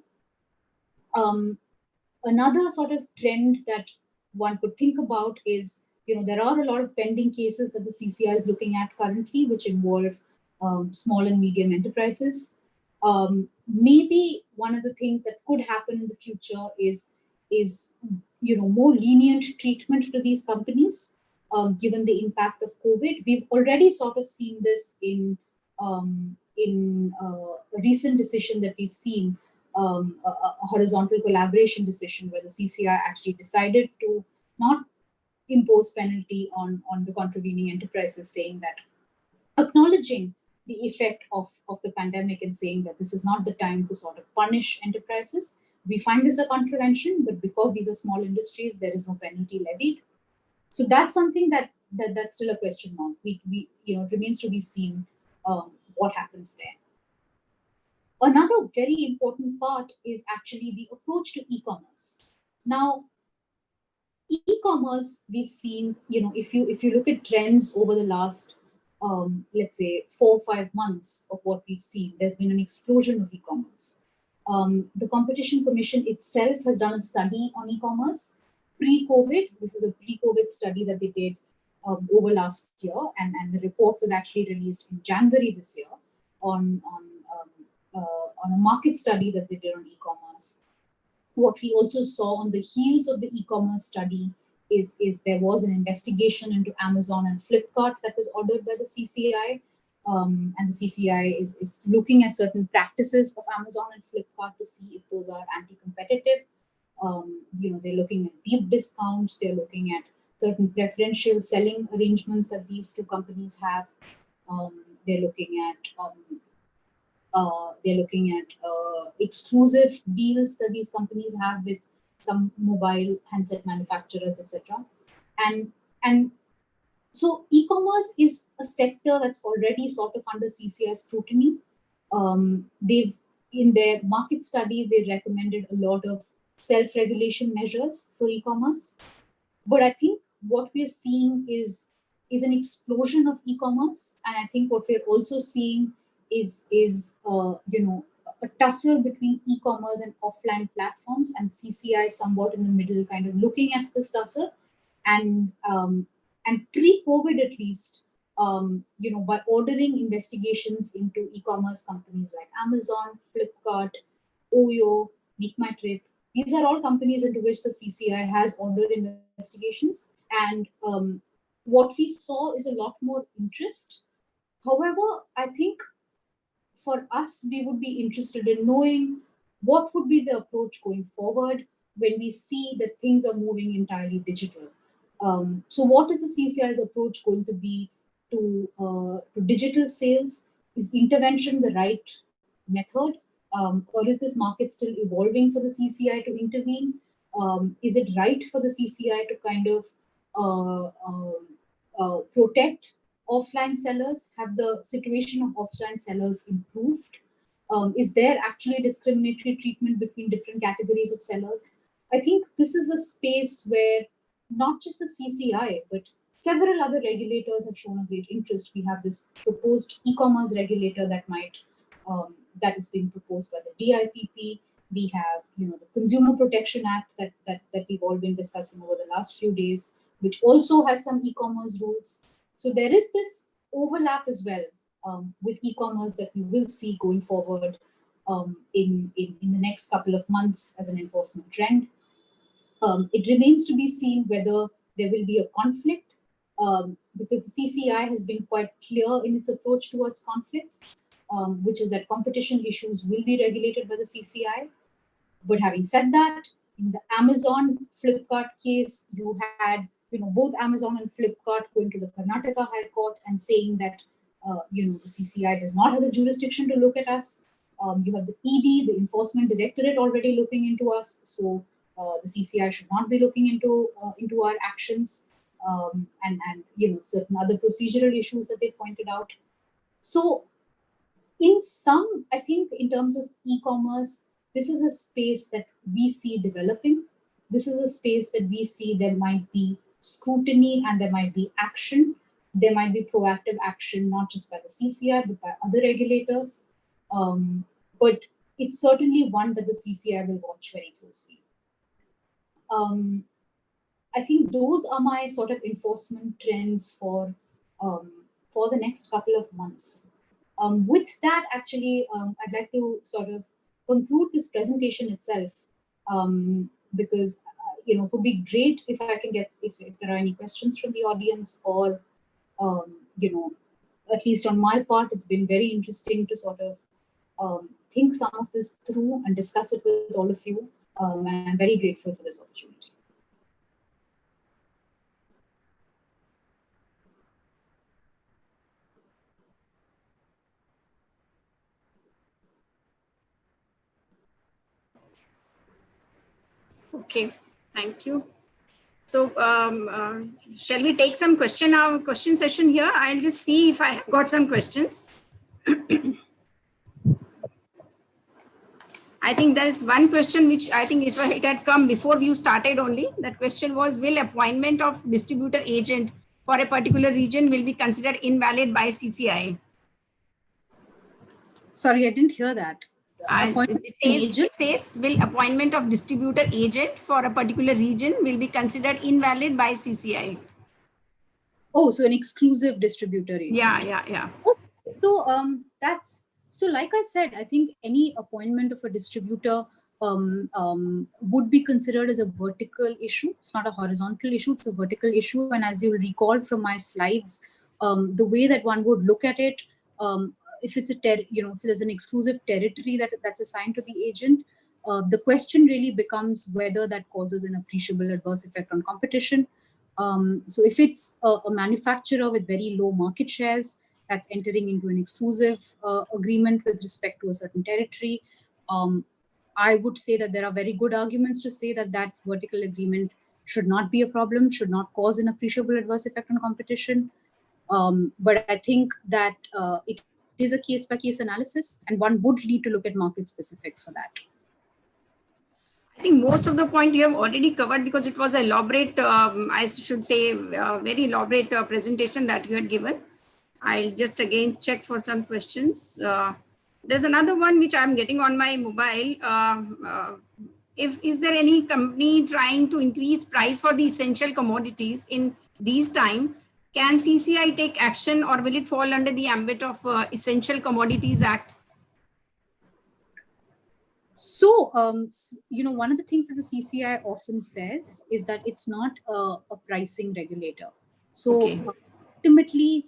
Speaker 5: Another sort of trend that one could think about is, there are a lot of pending cases that the CCI is looking at currently, which involve small and medium enterprises. Maybe one of the things that could happen in the future is more lenient treatment to these companies, given the impact of COVID. We've already sort of seen this in a recent decision that we've seen, a horizontal collaboration decision where the CCI actually decided to not impose penalty on the contravening enterprises, saying that, acknowledging the effect of the pandemic and saying that this is not the time to sort of punish enterprises. We find this a contravention, but because these are small industries, there is no penalty levied. So that's something that's still a question mark. It remains to be seen what happens there. Another very important part is actually the approach to e-commerce. Now, e-commerce, we've seen, if you look at trends over the last, let's say 4 or 5 months of what we've seen, there's been an explosion of e-commerce. The Competition Commission itself has done a study on e-commerce pre-COVID. This is a pre-COVID study that they did over last year, and the report was actually released in January this year on a market study that they did on e-commerce. What we also saw on the heels of the e-commerce study is there was an investigation into Amazon and Flipkart that was ordered by the CCI. And the CCI is looking at certain practices of Amazon and Flipkart to see if those are anti-competitive. They're looking at deep discounts. They're looking at certain preferential selling arrangements that these two companies have. They're looking at exclusive deals that these companies have with some mobile handset manufacturers, etc. And so e-commerce is a sector that's already sort of under CCI scrutiny. They've, in their market study, they recommended a lot of self-regulation measures for e-commerce. But I think what we're seeing is an explosion of e-commerce, and I think what we're also seeing is a tussle between e-commerce and offline platforms, and CCI somewhat in the middle, kind of looking at this tussle. And pre-COVID at least, by ordering investigations into e-commerce companies like Amazon, Flipkart, Oyo, Make My Trip, these are all companies into which the CCI has ordered investigations. And what we saw is a lot more interest. However, I think for us, we would be interested in knowing what would be the approach going forward when we see that things are moving entirely digital. So what is the CCI's approach going to be to digital sales? Is intervention the right method? Or is this market still evolving for the CCI to intervene? Is it right for the CCI to kind of protect offline sellers? Have the situation of offline sellers improved? Is there actually discriminatory treatment between different categories of sellers? I think this is a space where not just the CCI, but several other regulators have shown a great interest. We have this proposed e-commerce regulator that is being proposed by the DIPP. We have, the Consumer Protection Act that we've all been discussing over the last few days, which also has some e-commerce rules. So there is this overlap as well with e-commerce that we will see going forward in the next couple of months as an enforcement trend. It remains to be seen whether there will be a conflict, because the CCI has been quite clear in its approach towards conflicts, which is that competition issues will be regulated by the CCI. But having said that, in the Amazon Flipkart case, you had both Amazon and Flipkart going to the Karnataka High Court and saying that the CCI does not have the jurisdiction to look at us. You have the ED, the Enforcement Directorate, already looking into us. So the CCI should not be looking into our actions, and certain other procedural issues that they pointed out. So in sum, I think in terms of e-commerce, this is a space that we see developing. This is a space that we see there might be scrutiny and there might be action. There might be proactive action, not just by the CCI, but by other regulators. But it's certainly one that the CCI will watch very closely. I think those are my sort of enforcement trends for the next couple of months. With that, actually, I'd like to sort of conclude this presentation itself, because it would be great if I can get, if there are any questions from the audience, or at least on my part, it's been very interesting to sort of think some of this through and discuss it with all of you, and I'm very grateful for this opportunity.
Speaker 2: Okay, thank you. So shall we take some question session here? I'll just see if I have got some questions. I think there is one question which I think it had come before you started only. That question was, will appointment of distributor agent for a particular region will be considered invalid by CCI?
Speaker 5: Sorry, I didn't hear that.
Speaker 2: It says, will appointment of distributor agent for a particular region will be considered invalid by CCI?
Speaker 5: Oh, so an exclusive distributor agent.
Speaker 2: Yeah.
Speaker 5: So so like I said, I think any appointment of a distributor would be considered as a vertical issue. It's not a horizontal issue, it's a vertical issue. And as you'll recall from my slides, the way that one would look at it, if it's if there's an exclusive territory that's assigned to the agent, the question really becomes whether that causes an appreciable adverse effect on competition. So if it's a manufacturer with very low market shares that's entering into an exclusive agreement with respect to a certain territory, I would say that there are very good arguments to say that that vertical agreement should not be a problem, should not cause an appreciable adverse effect on competition. But I think that it is a case-by-case analysis, and one would need to look at market specifics for that.
Speaker 2: I think most of the point you have already covered, because it was elaborate, I should say, very elaborate presentation that you had given. I'll just again check for some questions. There's another one which I'm getting on my mobile. Is there any company trying to increase price for the essential commodities in these time? Can CCI take action, or will it fall under the ambit of Essential Commodities Act?
Speaker 5: So, one of the things that the CCI often says is that it's not a pricing regulator. So
Speaker 2: Okay.
Speaker 5: Ultimately,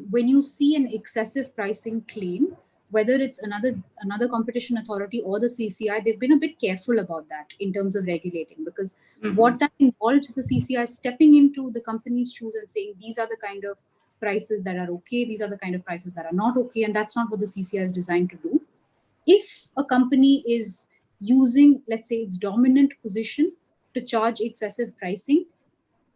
Speaker 5: when you see an excessive pricing claim, whether it's another competition authority or the CCI, they've been a bit careful about that in terms of regulating, because what that involves is the CCI stepping into the company's shoes and saying, these are the kind of prices that are okay, these are the kind of prices that are not okay, and that's not what the CCI is designed to do. If a company is using, let's say, its dominant position to charge excessive pricing,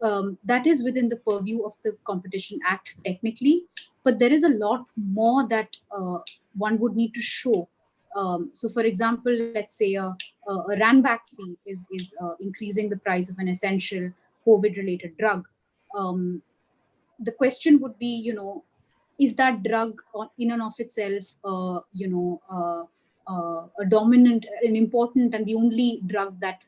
Speaker 5: that is within the purview of the Competition Act technically, but there is a lot more that one would need to show. So for example, let's say a Ranbaxy is increasing the price of an essential COVID-related drug. The question would be, is that drug in and of itself, a dominant, an important, and the only drug that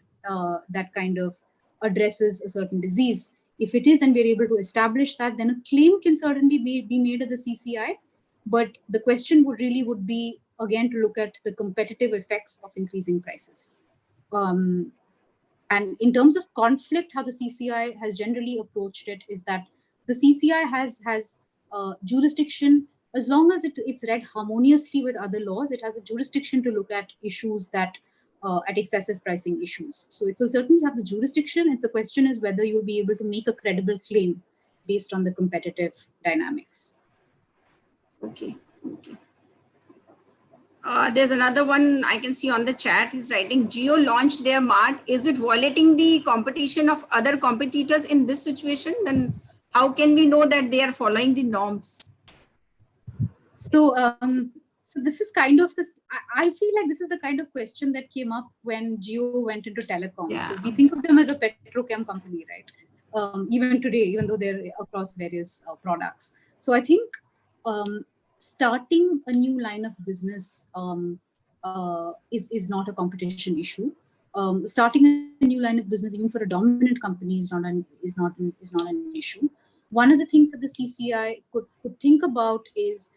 Speaker 5: that kind of addresses a certain disease? If it is, and we're able to establish that, then a claim can certainly be made at the CCI. But the question would be, again, to look at the competitive effects of increasing prices. And in terms of conflict, how the CCI has generally approached it is that the CCI has jurisdiction, as long as it's read harmoniously with other laws, it has a jurisdiction to look at issues that at excessive pricing issues. So it will certainly have the jurisdiction, and the question is whether you'll be able to make a credible claim based on the competitive dynamics.
Speaker 2: Okay. There's another one I can see on the chat. He's writing, Jio launched their mart. Is it violating the competition of other competitors in this situation? Then how can we know that they are following the norms?
Speaker 5: So, so this is kind of this, I feel like this is the kind of question that came up when Jio went into telecom, because we think of them as a petrochem company, right? Even today, even though they're across various products. So I think starting a new line of business is not a competition issue. Starting a new line of business, even for a dominant company, is not an issue. One of the things that the CCI could think about is,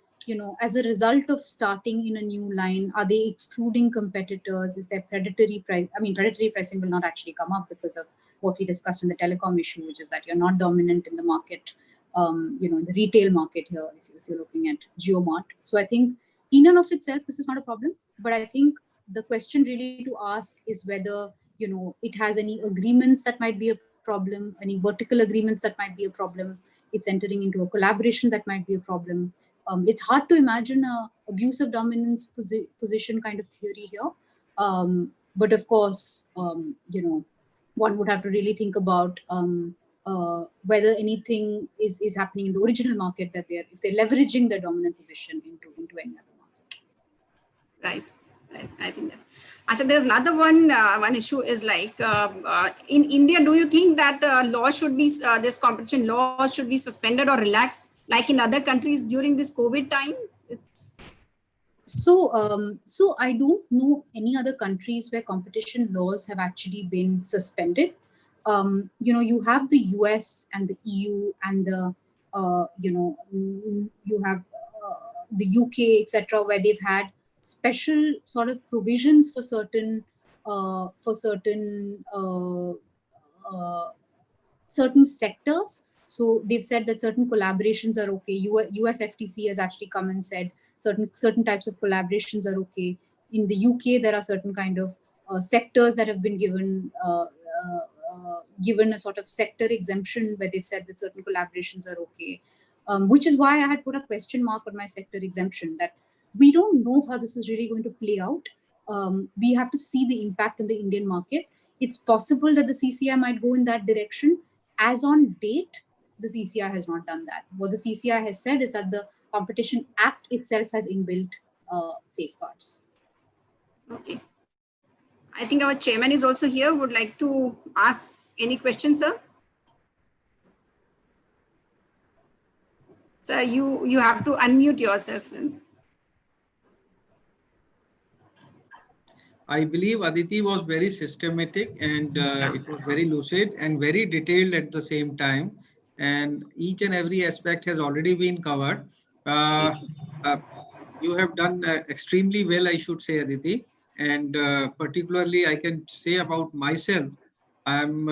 Speaker 5: as a result of starting in a new line, are they excluding competitors? Is there predatory price? I mean, predatory pricing will not actually come up because of what we discussed in the telecom issue, which is that you're not dominant in the market, in the retail market here, if you're looking at JioMart. So I think in and of itself, this is not a problem. But I think the question really to ask is whether, it has any agreements that might be a problem, any vertical agreements that might be a problem. It's entering into a collaboration that might be a problem. It's hard to imagine a abuse of dominance position kind of theory here. But of course, one would have to really think about whether anything is happening in the original market, that if they're leveraging their dominant position into any other market.
Speaker 2: Right. I think that's. Actually, there's another one. One issue is like in India, do you think that law should be this competition law should be suspended or relaxed like in other countries during this COVID time?
Speaker 5: So I don't know any other countries where competition laws have actually been suspended. You have the US and the EU and the you have the UK, etc., where they've had special sort of provisions for certain certain sectors. So they've said that certain collaborations are okay. US FTC has actually come and said certain types of collaborations are okay. In the UK, there are certain kind of sectors that have been given given a sort of sector exemption where they've said that certain collaborations are okay, which is why I had put a question mark on my sector exemption, that we don't know how this is really going to play out. We have to see the impact on the Indian market. It's possible that the CCI might go in that direction. As on date, the CCI has not done that. What the CCI has said is that the Competition Act itself has inbuilt safeguards.
Speaker 2: Okay. I think our chairman is also here. Would like to ask any questions, sir? Sir, you have to unmute yourself, sir.
Speaker 1: I believe Aditi was very systematic and it was very lucid and very detailed at the same time. And each and every aspect has already been covered. You have done extremely well, I should say, Aditi. And particularly, I can say about myself, I'm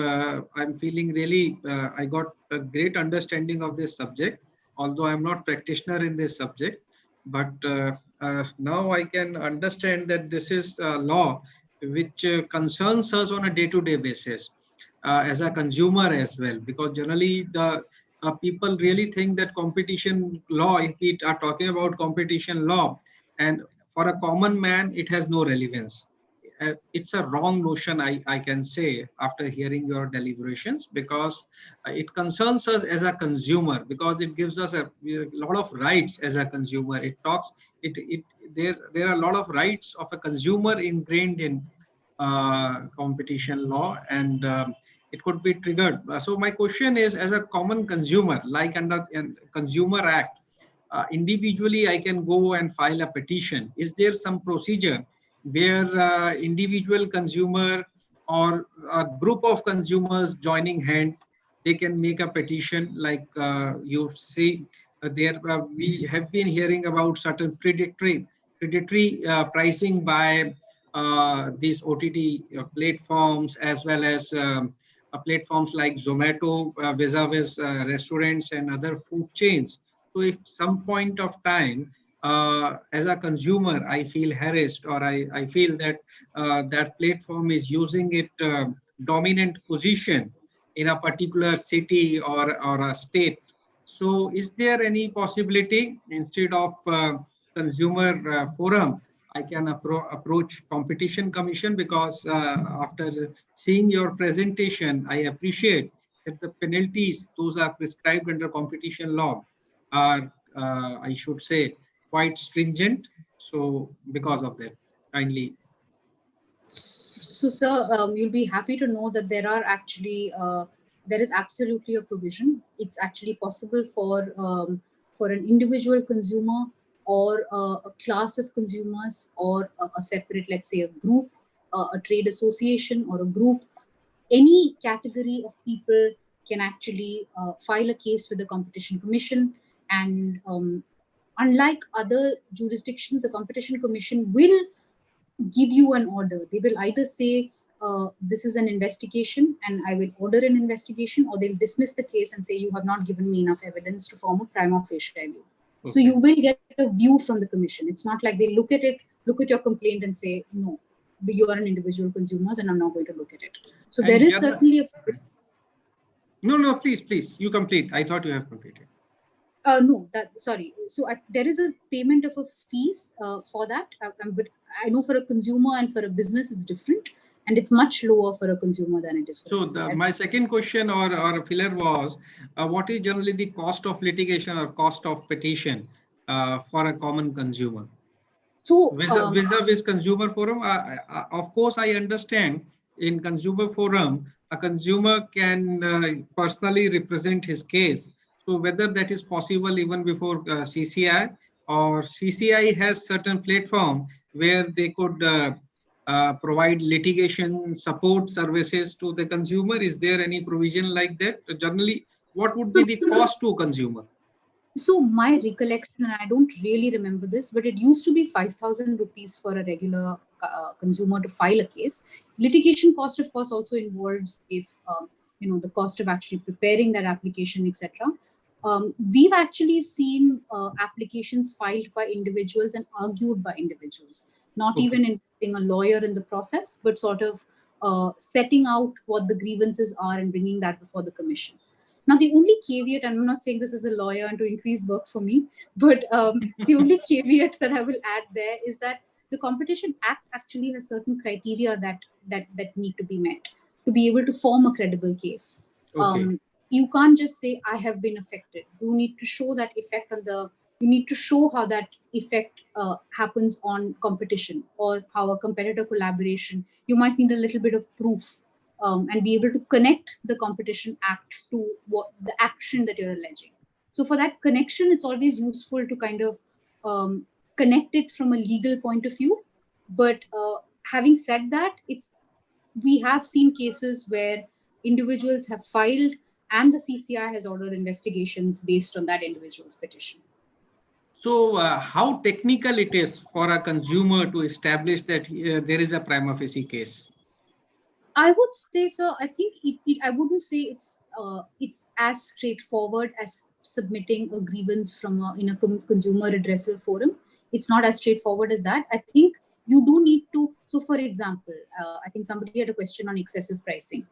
Speaker 1: feeling really, I got a great understanding of this subject, although I'm not practitioner in this subject. But now I can understand that this is a law which concerns us on a day-to-day basis as a consumer as well, because generally the people really think that competition law, if we are talking about competition law, and for a common man, it has no relevance. It's a wrong notion, I can say, after hearing your deliberations, because it concerns us as a consumer, because it gives us a lot of rights as a consumer. It talks, there are a lot of rights of a consumer ingrained in competition law, and it could be triggered. So my question is, as a common consumer, like under Consumer Act, individually I can go and file a petition. Is there some procedure where individual consumer or a group of consumers joining hand, they can make a petition? Like you see, we have been hearing about certain predatory pricing by these OTT platforms, as well as platforms like Zomato vis-a-vis restaurants and other food chains. So if some point of time, as a consumer, I feel harassed, or I feel that that platform is using its dominant position in a particular city or a state. So is there any possibility, instead of consumer forum, I can approach Competition Commission? Because after seeing your presentation, I appreciate that the penalties, those are prescribed under competition law, are, I should say, quite stringent. So because of that, kindly.
Speaker 5: So, sir, you'll be happy to know that there are actually there is absolutely a provision. It's actually possible for an individual consumer, or a class of consumers, or a separate, let's say, a group, a trade association, or a group. Any category of people can actually file a case with the Competition Commission, and unlike other jurisdictions, the Competition Commission will give you an order. They will either say, this is an investigation and I will order an investigation, or they'll dismiss the case and say, you have not given me enough evidence to form a prima facie view. Okay. So you will get a view from the commission. It's not like they look at it, look at your complaint and say, no, you are an individual consumer and I'm not going to look at it. So there is certainly a...
Speaker 1: No, please, you complete. I thought you have completed.
Speaker 5: No, sorry. So there is a payment of a fees for that. But I know for a consumer and for a business, it's different. And it's much lower for a consumer than it is for a business.
Speaker 1: My second question or filler was, what is generally the cost of litigation or cost of petition for a common consumer? So vis-a-vis consumer forum, of course, I understand in consumer forum, a consumer can personally represent his case. So whether that is possible even before CCI, or CCI has certain platform where they could provide litigation support services to the consumer. Is there any provision like that? Generally, what would be the cost to consumer?
Speaker 5: So my recollection, and I don't really remember this, but it used to be 5,000 rupees for a regular consumer to file a case. Litigation cost, of course, also involves if the cost of actually preparing that application, etc. We've actually seen applications filed by individuals and argued by individuals, not even involving a lawyer in the process, but sort of setting out what the grievances are and bringing that before the commission. Now, the only caveat, and I'm not saying this as a lawyer and to increase work for me, but the only caveat that I will add there is that the Competition Act actually has certain criteria that need to be met to be able to form a credible case.
Speaker 1: Okay.
Speaker 5: You can't just say, I have been affected. You need to show that effect you need to show how that effect happens on competition or how a competitor collaboration. You might need a little bit of proof and be able to connect the Competition Act to what the action that you're alleging. So for that connection, it's always useful to kind of connect it from a legal point of view. But having said that, we have seen cases where individuals have filed and the CCI has ordered investigations based on that individual's petition.
Speaker 1: So how technical it is for a consumer to establish that there is a prima facie case?
Speaker 5: I would say, sir, I think I wouldn't say it's as straightforward as submitting a grievance in a consumer redressal forum. It's not as straightforward as that. I think you do need to. So, for example, I think somebody had a question on excessive pricing.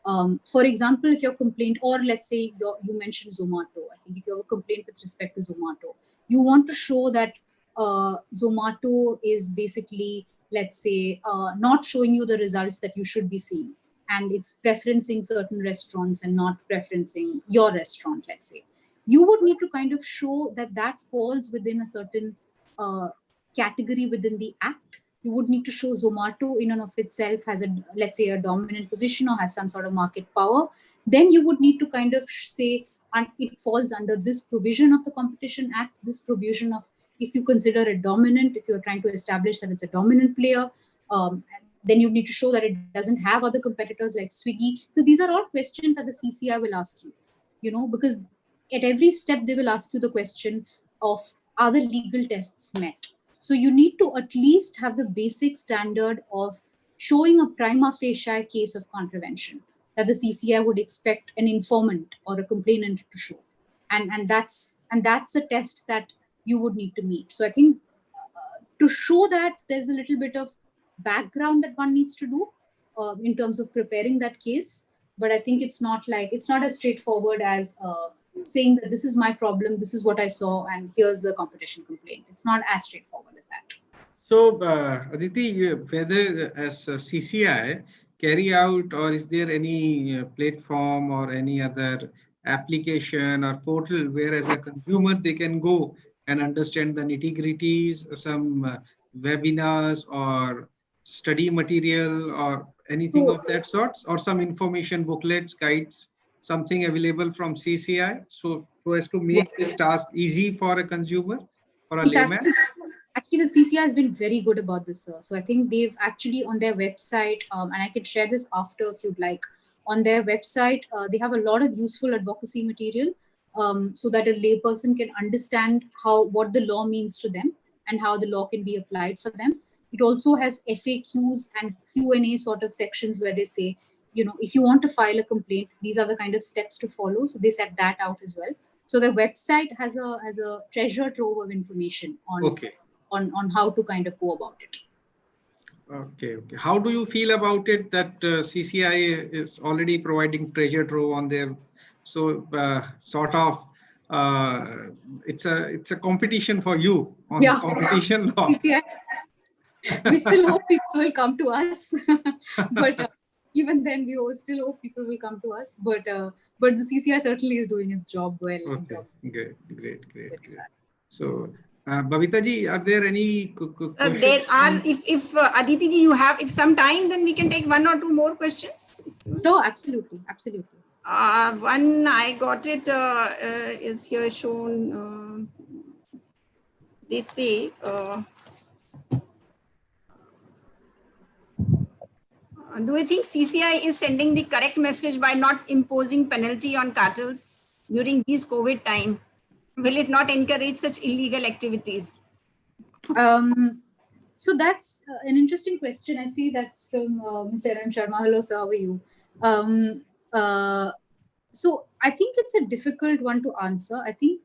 Speaker 5: For example, if your complaint, or let's say you mentioned Zomato. I think if you have a complaint with respect to Zomato, you want to show that Zomato is basically, let's say, not showing you the results that you should be seeing. And it's preferencing certain restaurants and not preferencing your restaurant, let's say. You would need to kind of show that falls within a certain category within the act. You would need to show Zomato in and of itself has let's say, a dominant position or has some sort of market power. Then you would need to kind of say, and it falls under this provision of the Competition Act, this provision of, if you consider it dominant, if you're trying to establish that it's a dominant player, then you need to show that it doesn't have other competitors like Swiggy, because these are all questions that the CCI will ask you, because at every step they will ask you the question of, are the legal tests met? So you need to at least have the basic standard of showing a prima facie case of contravention that the CCI would expect an informant or a complainant to show. And that's a test that you would need to meet. So I think to show that, there's a little bit of background that one needs to do in terms of preparing that case. But I think it's not as straightforward as saying that this is my problem, this is what I saw, and here's the competition complaint. It's not as straightforward as that.
Speaker 1: So Aditi, whether as CCI carry out, or is there any platform or any other application or portal where as a consumer they can go and understand the nitty-gritties, some webinars or study material or anything of that sort, or some information booklets, guides, something available from CCI, so as to make this task easy for a consumer or a layman?
Speaker 5: Actually, the CCI has been very good about this, sir. So I think they've actually on their website, and I can share this after if you'd like. On their website, they have a lot of useful advocacy material so that a layperson can understand what the law means to them and how the law can be applied for them. It also has FAQs and Q&A sort of sections where they say, if you want to file a complaint, these are the kind of steps to follow. So they set that out as well. So the website has a treasure trove of information on how to kind of go about it.
Speaker 1: Okay. How do you feel about it that CCI is already providing treasure trove on their, so sort of it's a competition for you on competition law.
Speaker 5: CCI, we still hope people will come to us, but even then we still hope people will come to us. But the CCI certainly is doing its job well.
Speaker 1: Okay, great. So. Babita ji, are there any questions?
Speaker 2: There are. If Aditi ji, you have, if some time, then we can take one or two more questions.
Speaker 5: No, absolutely.
Speaker 2: One I got it is here shown. They say. Do you think CCI is sending the correct message by not imposing penalty on cartels during these COVID time? Will it not encourage such illegal activities?
Speaker 5: So that's an interesting question. I see that's from Mr. M. Sharma. Hello, sir. How are you? So I think it's a difficult one to answer. I think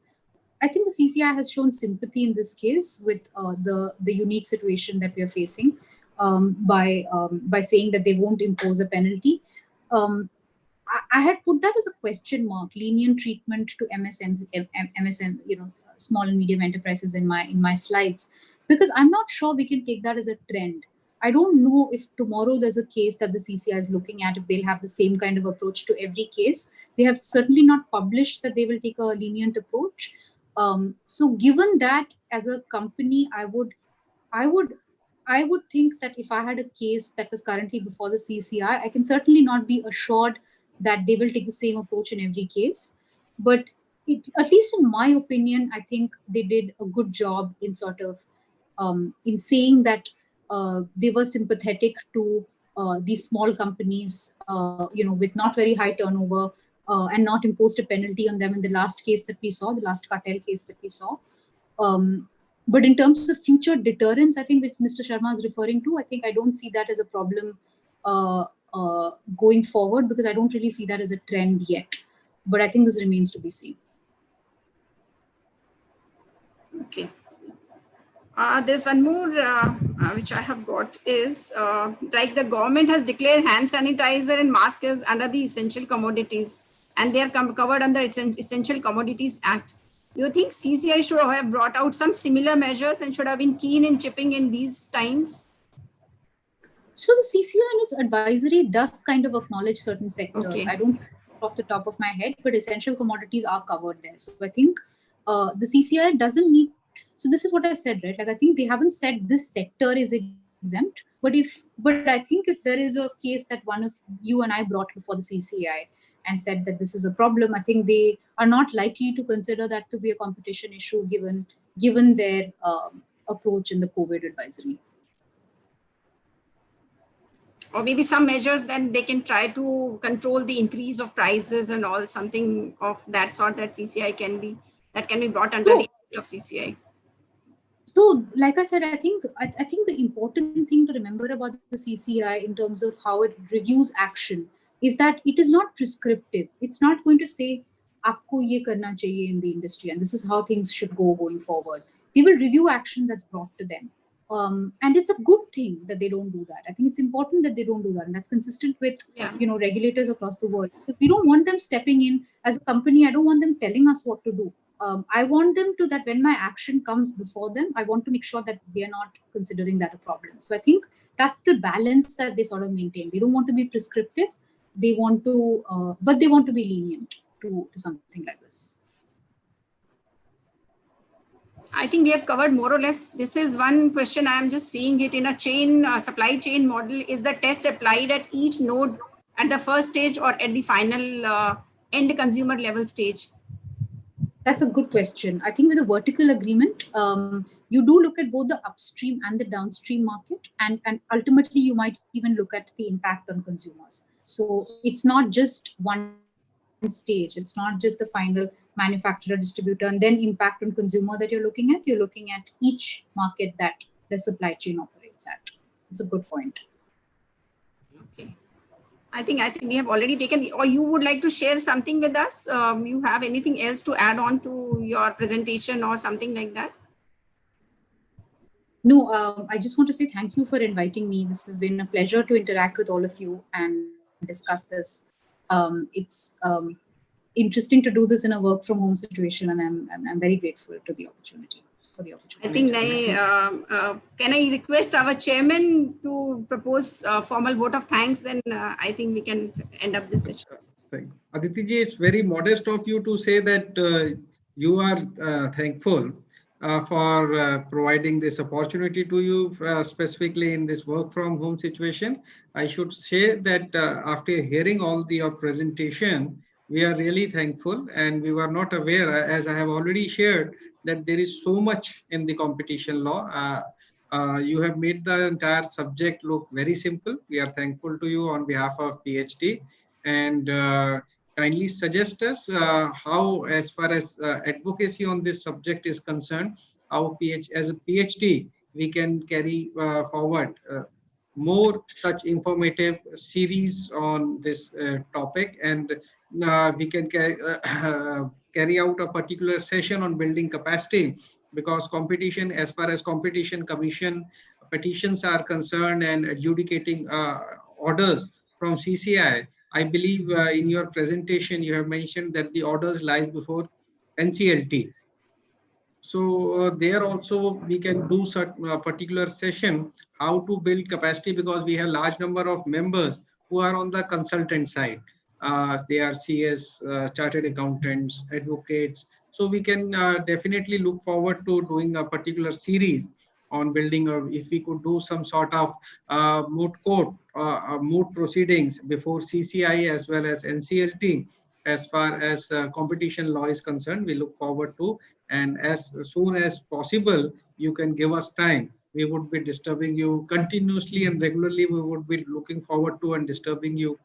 Speaker 5: the CCI has shown sympathy in this case with the unique situation that we are facing. by saying that they won't impose a penalty. I had put that as a question mark, lenient treatment to MSM, small and medium enterprises in my slides, because I'm not sure we can take that as a trend. I don't know if tomorrow there's a case that the CCI is looking at, if they'll have the same kind of approach to every case. They have certainly not published that they will take a lenient approach. So given that, as a company, I would think that if I had a case that was currently before the CCI, I can certainly not be assured that they will take the same approach in every case. But at least in my opinion, I think they did a good job in sort of in saying that they were sympathetic to these small companies, with not very high turnover, and not imposed a penalty on them in the last case that we saw, the last cartel case that we saw. But in terms of future deterrence, I think which Mr. Sharma is referring to, I don't see that as a problem going forward, because I don't really see that as a trend yet. But I think this remains to be seen.
Speaker 2: Okay. There's one more which I have got is like the government has declared hand sanitizer and mask as under the essential commodities, and they are covered under Essential Commodities Act. Do you think CCI should have brought out some similar measures and should have been keen in chipping in these times?
Speaker 5: So the CCI in its advisory does kind of acknowledge certain sectors.
Speaker 2: Okay.
Speaker 5: I don't off the top of my head, but essential commodities are covered there. So I think the CCI doesn't need. So this is what I said, right? Like I think they haven't said this sector is exempt, but I think if there is a case that one of you and I brought before the CCI and said that this is a problem, I think they are not likely to consider that to be a competition issue given their approach in the COVID advisory.
Speaker 2: Or maybe some measures then they can try to control the increase of prices and all, something of that sort that CCI can be brought under the of CCI.
Speaker 5: So, like I said, I think the important thing to remember about the CCI in terms of how it reviews action is that it is not prescriptive. It's not going to say, "Aapko ye karna chahiye in the industry, and this is how things should go going forward." They will review action that's brought to them. And it's a good thing that they don't do that. I think it's important that they don't do that, and that's consistent with regulators across the world, because we don't want them stepping in as a company. I don't want them telling us what to do. I want them to that when my action comes before them, I want to make sure that they are not considering that a problem. So I think that's the balance that they sort of maintain. They don't want to be prescriptive. They want to, but they want to be lenient to something like this.
Speaker 2: I think we have covered more or less. This is one question I am just seeing it in a chain, supply chain model. Is the test applied at each node at the first stage or at the final end consumer level stage?
Speaker 5: That's a good question. I think with a vertical agreement, you do look at both the upstream and the downstream market, and ultimately you might even look at the impact on consumers. So it's not just one stage. It's not just the final manufacturer, distributor, and then impact on consumer that you're looking at. You're looking at each market that the supply chain operates at. It's a good point.
Speaker 2: Okay. I think we have already taken, or you would like to share something with us? You have anything else to add on to your presentation or something like that?
Speaker 5: No, I just want to say thank you for inviting me. This has been a pleasure to interact with all of you and discuss this. It's interesting to do this in a work from home situation, and I'm very grateful to the opportunity. I
Speaker 2: think can I request our chairman to propose a formal vote of thanks? Then I think we can end up this session.
Speaker 1: Aditi ji, it's very modest of you to say that you are thankful for providing this opportunity to you, specifically in this work from home situation. I should say that after hearing all your presentation, we are really thankful, and we were not aware, as I have already shared, that there is so much in the competition law. You have made the entire subject look very simple. We are thankful to you on behalf of PhD, and kindly suggest us how, as far as advocacy on this subject is concerned, how as a PhD we can carry forward more such informative series on this topic, and we can carry out a particular session on building capacity, because competition, as far as Competition Commission petitions are concerned and adjudicating orders from CCI, I believe in your presentation you have mentioned that the orders lie before NCLT. So there also we can do certain particular session how to build capacity, because we have large number of members who are on the consultant side. They are CS, chartered accountants, advocates. So we can definitely look forward to doing a particular series on building. If we could do some sort of moot court, moot proceedings before CCI as well as NCLT, as far as competition law is concerned, we look forward to. And as soon as possible, you can give us time. We would be disturbing you continuously and regularly. We would be looking forward to and disturbing you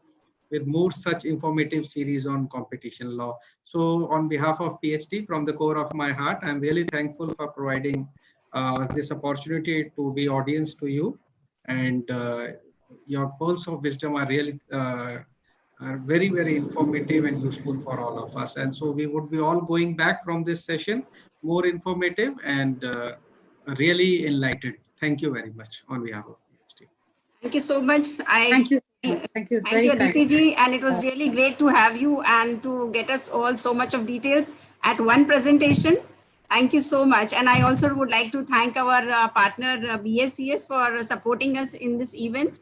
Speaker 1: with more such informative series on competition law. So on behalf of PhD, from the core of my heart, I'm really thankful for providing this opportunity to be audience to you. And your pearls of wisdom are really are very, very informative and useful for all of us. And so we would be all going back from this session more informative and really enlightened. Thank you very much on behalf of PhD.
Speaker 2: Thank you so much.
Speaker 5: Thank you so much. Thank you. It's
Speaker 2: Thank you,
Speaker 5: very kind.
Speaker 2: Aditi ji, and it was really great to have you and to get us all so much of details at one presentation. Thank you so much. And I also would like to thank our partner BSCS for supporting us in this event.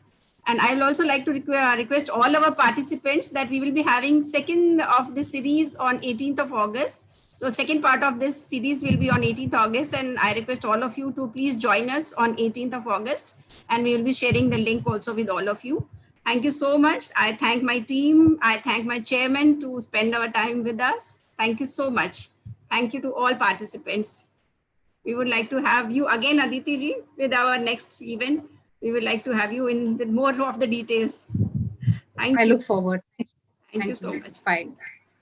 Speaker 2: And I will also like to request all our participants that we will be having second of this series on 18th of August. So second part of this series will be on 18th August, and I request all of you to please join us on 18th of August, and we will be sharing the link also with all of you. Thank you so much. I thank my team. I thank my chairman to spend our time with us. Thank you so much. Thank you to all participants. We would like to have you again, Aditi ji, with our next event. We would like to have you in with more of the details. Thank you.
Speaker 5: I look forward.
Speaker 2: Thank you so much.
Speaker 5: Bye.